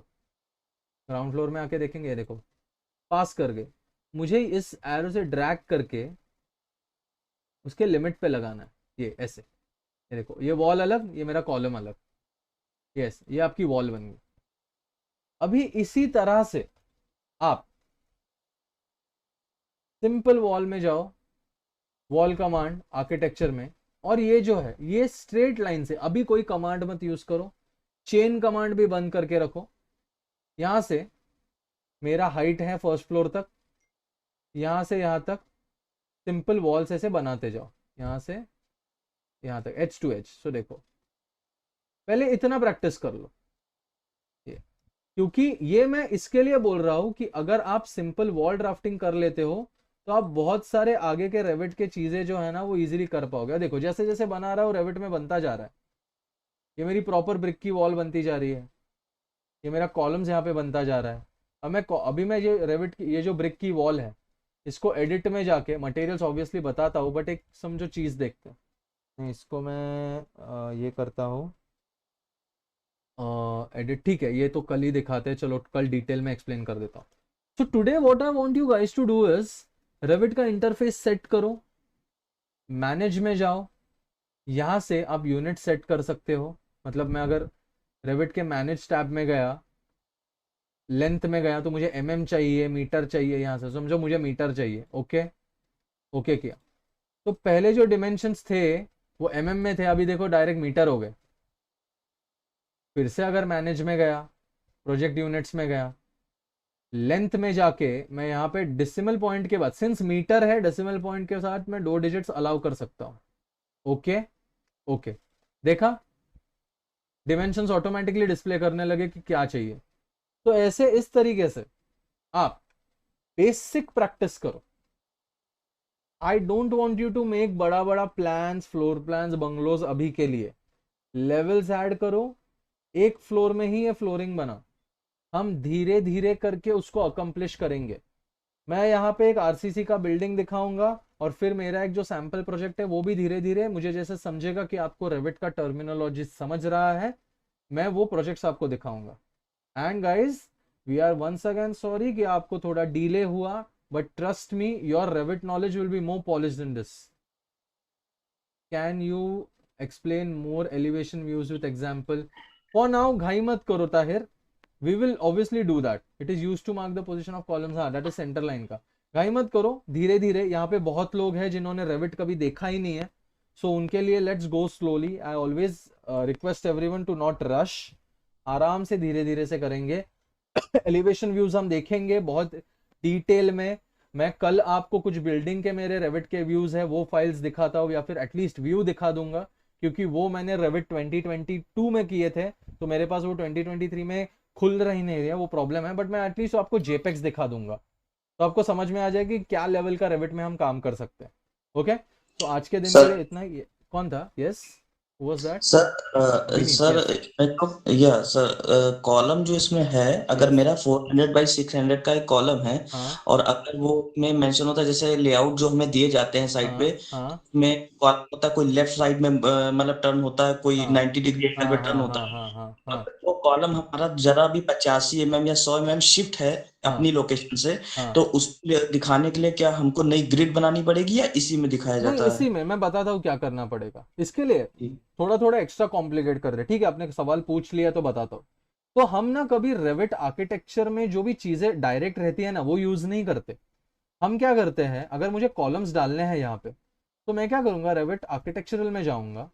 ग्राउंड फ्लोर में आके देखेंगे, ये देखो पास कर गई। मुझे इस एरो से ड्रैग करके उसके लिमिट पे लगाना है, ये ऐसे। ये देखो, ये वॉल अलग, ये मेरा कॉलम अलग। यस, ये आपकी वॉल बन गई। अभी इसी तरह से आप सिंपल वॉल में जाओ, वॉल कमांड आर्किटेक्चर में, और ये जो है ये स्ट्रेट लाइन से, अभी कोई कमांड मत यूज करो, चेन कमांड भी बंद करके रखो। यहां से मेरा हाइट है फर्स्ट फ्लोर तक, यहां से यहां तक सिंपल वॉल्स ऐसे बनाते जाओ, यहां से यहां तक एच टू एच। सो देखो, पहले इतना प्रैक्टिस कर लो ये, क्योंकि ये मैं इसके लिए बोल रहा हूं कि अगर आप सिंपल वॉल ड्राफ्टिंग कर लेते हो तो आप बहुत सारे आगे के रेविट के चीजें जो है ना वो इजीली कर पाओगे। देखो जैसे जैसे बना रहा हूं रेविट में बनता जा रहा है। ये मेरी प्रॉपर ब्रिक की वॉल बनती जा रही है, ये मेरा कॉलम्स यहाँ पे बनता जा रहा है। अभी मैं ये रेविट की, ये जो ब्रिक की वॉल है, इसको एडिट में जाके मटेरियल्स ऑब्वियसली बताता हूँ, बट एक समझो चीज देखते हैं। इसको मैं ये करता हूँ एडिट, ठीक है, ये तो कल ही दिखाते हैं, चलो कल डिटेल में एक्सप्लेन कर देता हूँ। So today what I want you guys to do is, Revit का इंटरफेस सेट करो, मैनेज में जाओ, यहां से आप यूनिट सेट कर सकते हो। मतलब मैं अगर रेविट के मैनेज टैब में गया, लेंथ में गया, तो मुझे चाहिए, मीटर चाहिए, यहां से समझो मुझे मीटर चाहिए, ओके, ओके किया। तो पहले जो डिमेंशंस थे वो में थे, अभी देखो डायरेक्ट मीटर हो गए। फिर से अगर मैनेज में गया, प्रोजेक्ट यूनिट्स में गया, लेंथ में जाके मैं यहाँ पे डेसिमल पॉइंट के बाद, सिंस मीटर है, डेसिमल पॉइंट के साथ मैं 2 डिजिट्स अलाउ कर सकता हूँ, ओके, ओके। देखा, डिमेंशंस ऑटोमेटिकली डिस्प्ले करने लगे कि क्या चाहिए। तो ऐसे इस तरीके से आप बेसिक प्रैक्टिस करो। I don't want you to make बड़ा बड़ा प्लान्स, फ्लोर प्लान्स, बंगलोज अभी के लिए। लेवल्स ऐड करो, एक फ्लोर में ही ये फ्लोरिंग बना, हम धीरे धीरे करके उसको अकम्प्लिश करेंगे। मैं यहाँ पे एक आरसीसी का बिल्डिंग दिखाऊंगा, और फिर मेरा एक जो सैंपल प्रोजेक्ट है वो भी धीरे धीरे मुझे जैसे समझेगा कि आपको रेविट का टर्मिनोलॉजी समझ रहा है, मैं वो प्रोजेक्ट्स आपको दिखाऊंगा। And guys, we are once again sorry कि आपको थोड़ा डिले हुआ, but trust me, your Revit knowledge will be more polished in this. Can you explain more elevation views with example? For now घाई मत करो Tahir, we will obviously do that, it is used to mark the position of columns, हाँ that is center line का। घाई मत करो, धीरे धीरे, यहाँ पे बहुत लोग हैं जिन्होंने रेविट कभी देखा ही नहीं है, सो उनके लिए let's go slowly. I always request everyone to not rush, आराम से धीरे धीरे से करेंगे। एलिवेशन व्यूज हम देखेंगे बहुत डिटेल में। मैं कल आपको कुछ बिल्डिंग के मेरे रेविट के व्यूज है वो फाइल्स दिखाता हूँ, या फिर एटलीस्ट व्यू दिखा दूंगा, क्योंकि वो मैंने रेविट 2022 में किए थे, तो मेरे पास वो 2023 में खुल रही नहीं रही है, वो प्रॉब्लम है। बट मैं एटलीस्ट आपको जेपेक्स दिखा दूंगा, तो आपको समझ में आ जाएगी क्या लेवल का रेविट में हम काम कर सकते हैं। ओके, तो आज के दिन के लिए सर इतना ही। कौन था? Yes, was that sir Vineet? Sir yes, मेरे को या सर कॉलम जो इसमें है, अगर यस, मेरा 400 बाई 600 का एक कॉलम है, हाँ, और अगर वो में मेंशन होता है जैसे लेआउट जो हमें दिए जाते हैं साइड हाँ, पे, हाँ, में कॉलम होता है, कोई लेफ्ट साइड में मतलब टर्न होता है, कोई हाँ, 90 डिग्री एंगल पे हाँ, टर्न हाँ, होता हाँ, है। हाँ, हाँ, हाँ, अगर वो कॉलम हमारा जरा भी 85 या 100 शिफ्ट है हाँ, अपनी लोकेशन से, हाँ। तो उस दिखाने के लिए क्या हमको नई ग्रिड बनानी पड़ेगी या इसी में दिखाया नहीं, जाता इसी है? में मैं बताता हूँ क्या करना पड़ेगा इसके लिए। जी। थोड़ा थोड़ा एक्स्ट्रा कॉम्प्लिकेट कर दे, ठीक है, आपने सवाल पूछ लिया तो बताता हूँ। तो हम ना कभी रेविट आर्किटेक्चर में जो भी चीजें डायरेक्ट रहती है ना वो यूज नहीं करते। हम क्या करते हैं, अगर मुझे कॉलम्स डालने हैं यहाँ पे, तो मैं क्या करूंगा, रेविट आर्किटेक्चरल में जाऊंगा,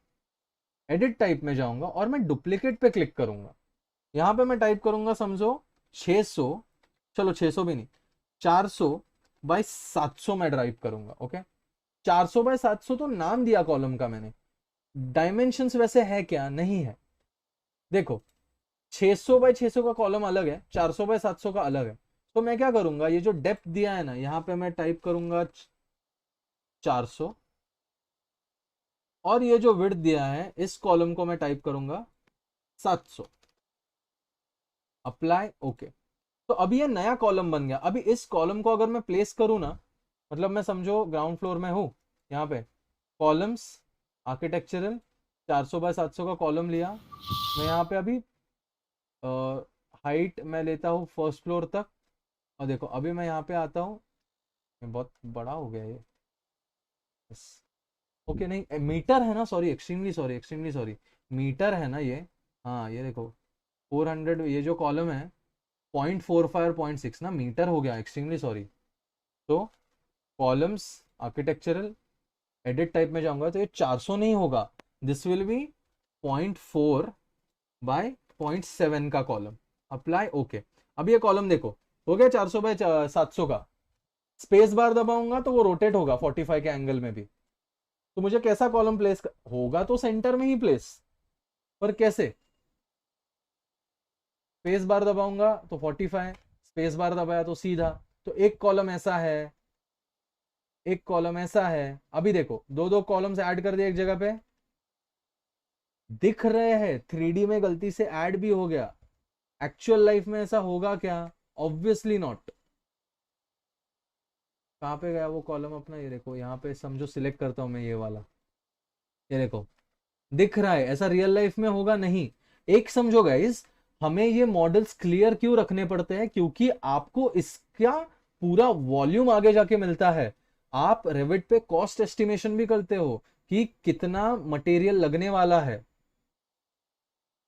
एडिट टाइप में जाऊंगा, और मैं डुप्लीकेट पे क्लिक करूंगा। यहाँ पे मैं टाइप करूंगा, समझो 600, चलो 600 भी नहीं, 400 बाई 700 में ड्राइव करूंगा। ओके, 400 बाई 700 तो नाम दिया कॉलम का मैंने, डायमेंशंस वैसे है क्या? नहीं है। देखो, 600 बाई 600 का कॉलम अलग है, 400 बाई 700 का अलग है। तो मैं क्या करूंगा, ये जो डेप्थ दिया है ना, यहाँ पे मैं टाइप करूंगा 400, और ये जो विड्थ दिया है इस कॉलम को मैं टाइप करूंगा 700। Apply, okay. तो अभी ये नया कॉलम बन गया। अभी इस कॉलम को अगर मैं प्लेस करूँ ना, मतलब मैं समझो ग्राउंड फ्लोर में हूँ, यहाँ पे कॉलम्स आर्किटेक्चरल 400 बाय 700 का कॉलम लिया मैं। यहाँ पे अभी हाइट मैं लेता हूँ फर्स्ट फ्लोर तक, और देखो अभी मैं यहाँ पे आता हूँ, बहुत बड़ा हो गया ये, ओके नहीं मीटर है ना, sorry extremely sorry, extremely sorry, metre है ना ये। हाँ ये देखो 400, ये जो कॉलम है 0.45 0.6 ना, मीटर हो गया, एक्सट्रीमली सॉरी। तो कॉलम्स आर्किटेक्चरल एडिट टाइप में जाऊंगा तो ये 400 नहीं होगा, दिस विल बी 0.4 बाय 0.7 का कॉलम। Apply, okay. अब ये कॉलम देखो हो गया 400 बाय 700 का। स्पेस बार दबाऊंगा तो वो रोटेट होगा 45 के एंगल में भी। तो मुझे कैसा कॉलम प्लेस होगा, तो सेंटर में ही प्लेस, पर कैसे? स्पेस बार दबाऊंगा तो 45, स्पेस बार दबाया तो सीधा। तो एक कॉलम ऐसा है, एक कॉलम ऐसा है। अभी देखो दो दो कॉलम्स ऐड कर दिए एक जगह पे, दिख रहे हैं 3D में गलती से ऐड भी हो गया। एक्चुअल लाइफ में ऐसा होगा क्या? Obviously not. कहाँ पे गया वो कॉलम अपना? ये देखो यहाँ पे समझो सिलेक्ट करता हूं मैं ये वाला, ये देखो दिख रहा है। ऐसा रियल लाइफ में होगा नहीं। एक समझो गाइस, हमें ये मॉडल्स क्लियर क्यों रखने पड़ते हैं? क्योंकि आपको इसका पूरा वॉल्यूम आगे जाके मिलता है। आप रेविट पे कॉस्ट एस्टिमेशन भी करते हो कि कितना मटेरियल लगने वाला है।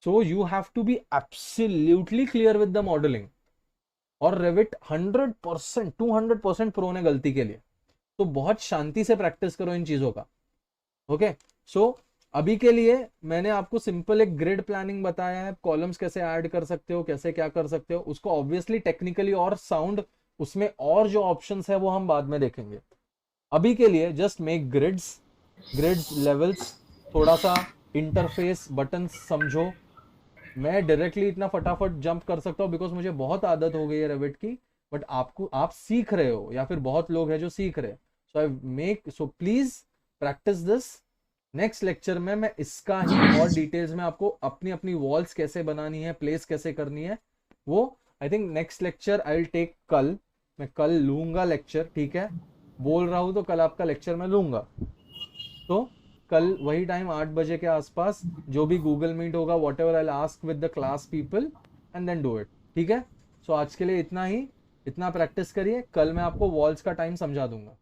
So you have to be absolutely clear with the modelling. और रेविट 100% 200% प्रोन है गलती के लिए। तो बहुत शांति से प्रैक्टिस करो इन चीजों का। ओके सो अभी के लिए मैंने आपको सिंपल एक ग्रिड प्लानिंग बताया है, कॉलम्स कैसे ऐड कर सकते हो, कैसे क्या कर सकते हो उसको। ऑब्वियसली टेक्निकली और साउंड उसमें और जो ऑप्शंस है वो हम बाद में देखेंगे। अभी के लिए just make grids, grids levels, थोड़ा सा इंटरफेस बटन समझो। मैं डायरेक्टली इतना फटाफट जंप कर सकता हूँ बिकॉज मुझे बहुत आदत हो गई है रेविट की, बट आपको, आप सीख रहे हो या फिर बहुत लोग हैं जो सीख रहे हैं। So I make, so please practice this. Next lecture में मैं इसका ही और डिटेल्स में आपको अपनी अपनी वॉल्स कैसे बनानी है, प्लेस कैसे करनी है, वो I think next lecture I will take कल। मैं कल लूंगा लेक्चर, ठीक है? बोल रहा हूं तो कल आपका लेक्चर मैं लूंगा। तो कल वही टाइम 8 बजे के आसपास जो भी गूगल मीट होगा, whatever I ask with the class people and then do it, ठीक है? सो आज के लिए इतना ही, इतना प्रैक्टिस करिए। कल मैं आपको वॉल्स का टाइम समझा दूंगा।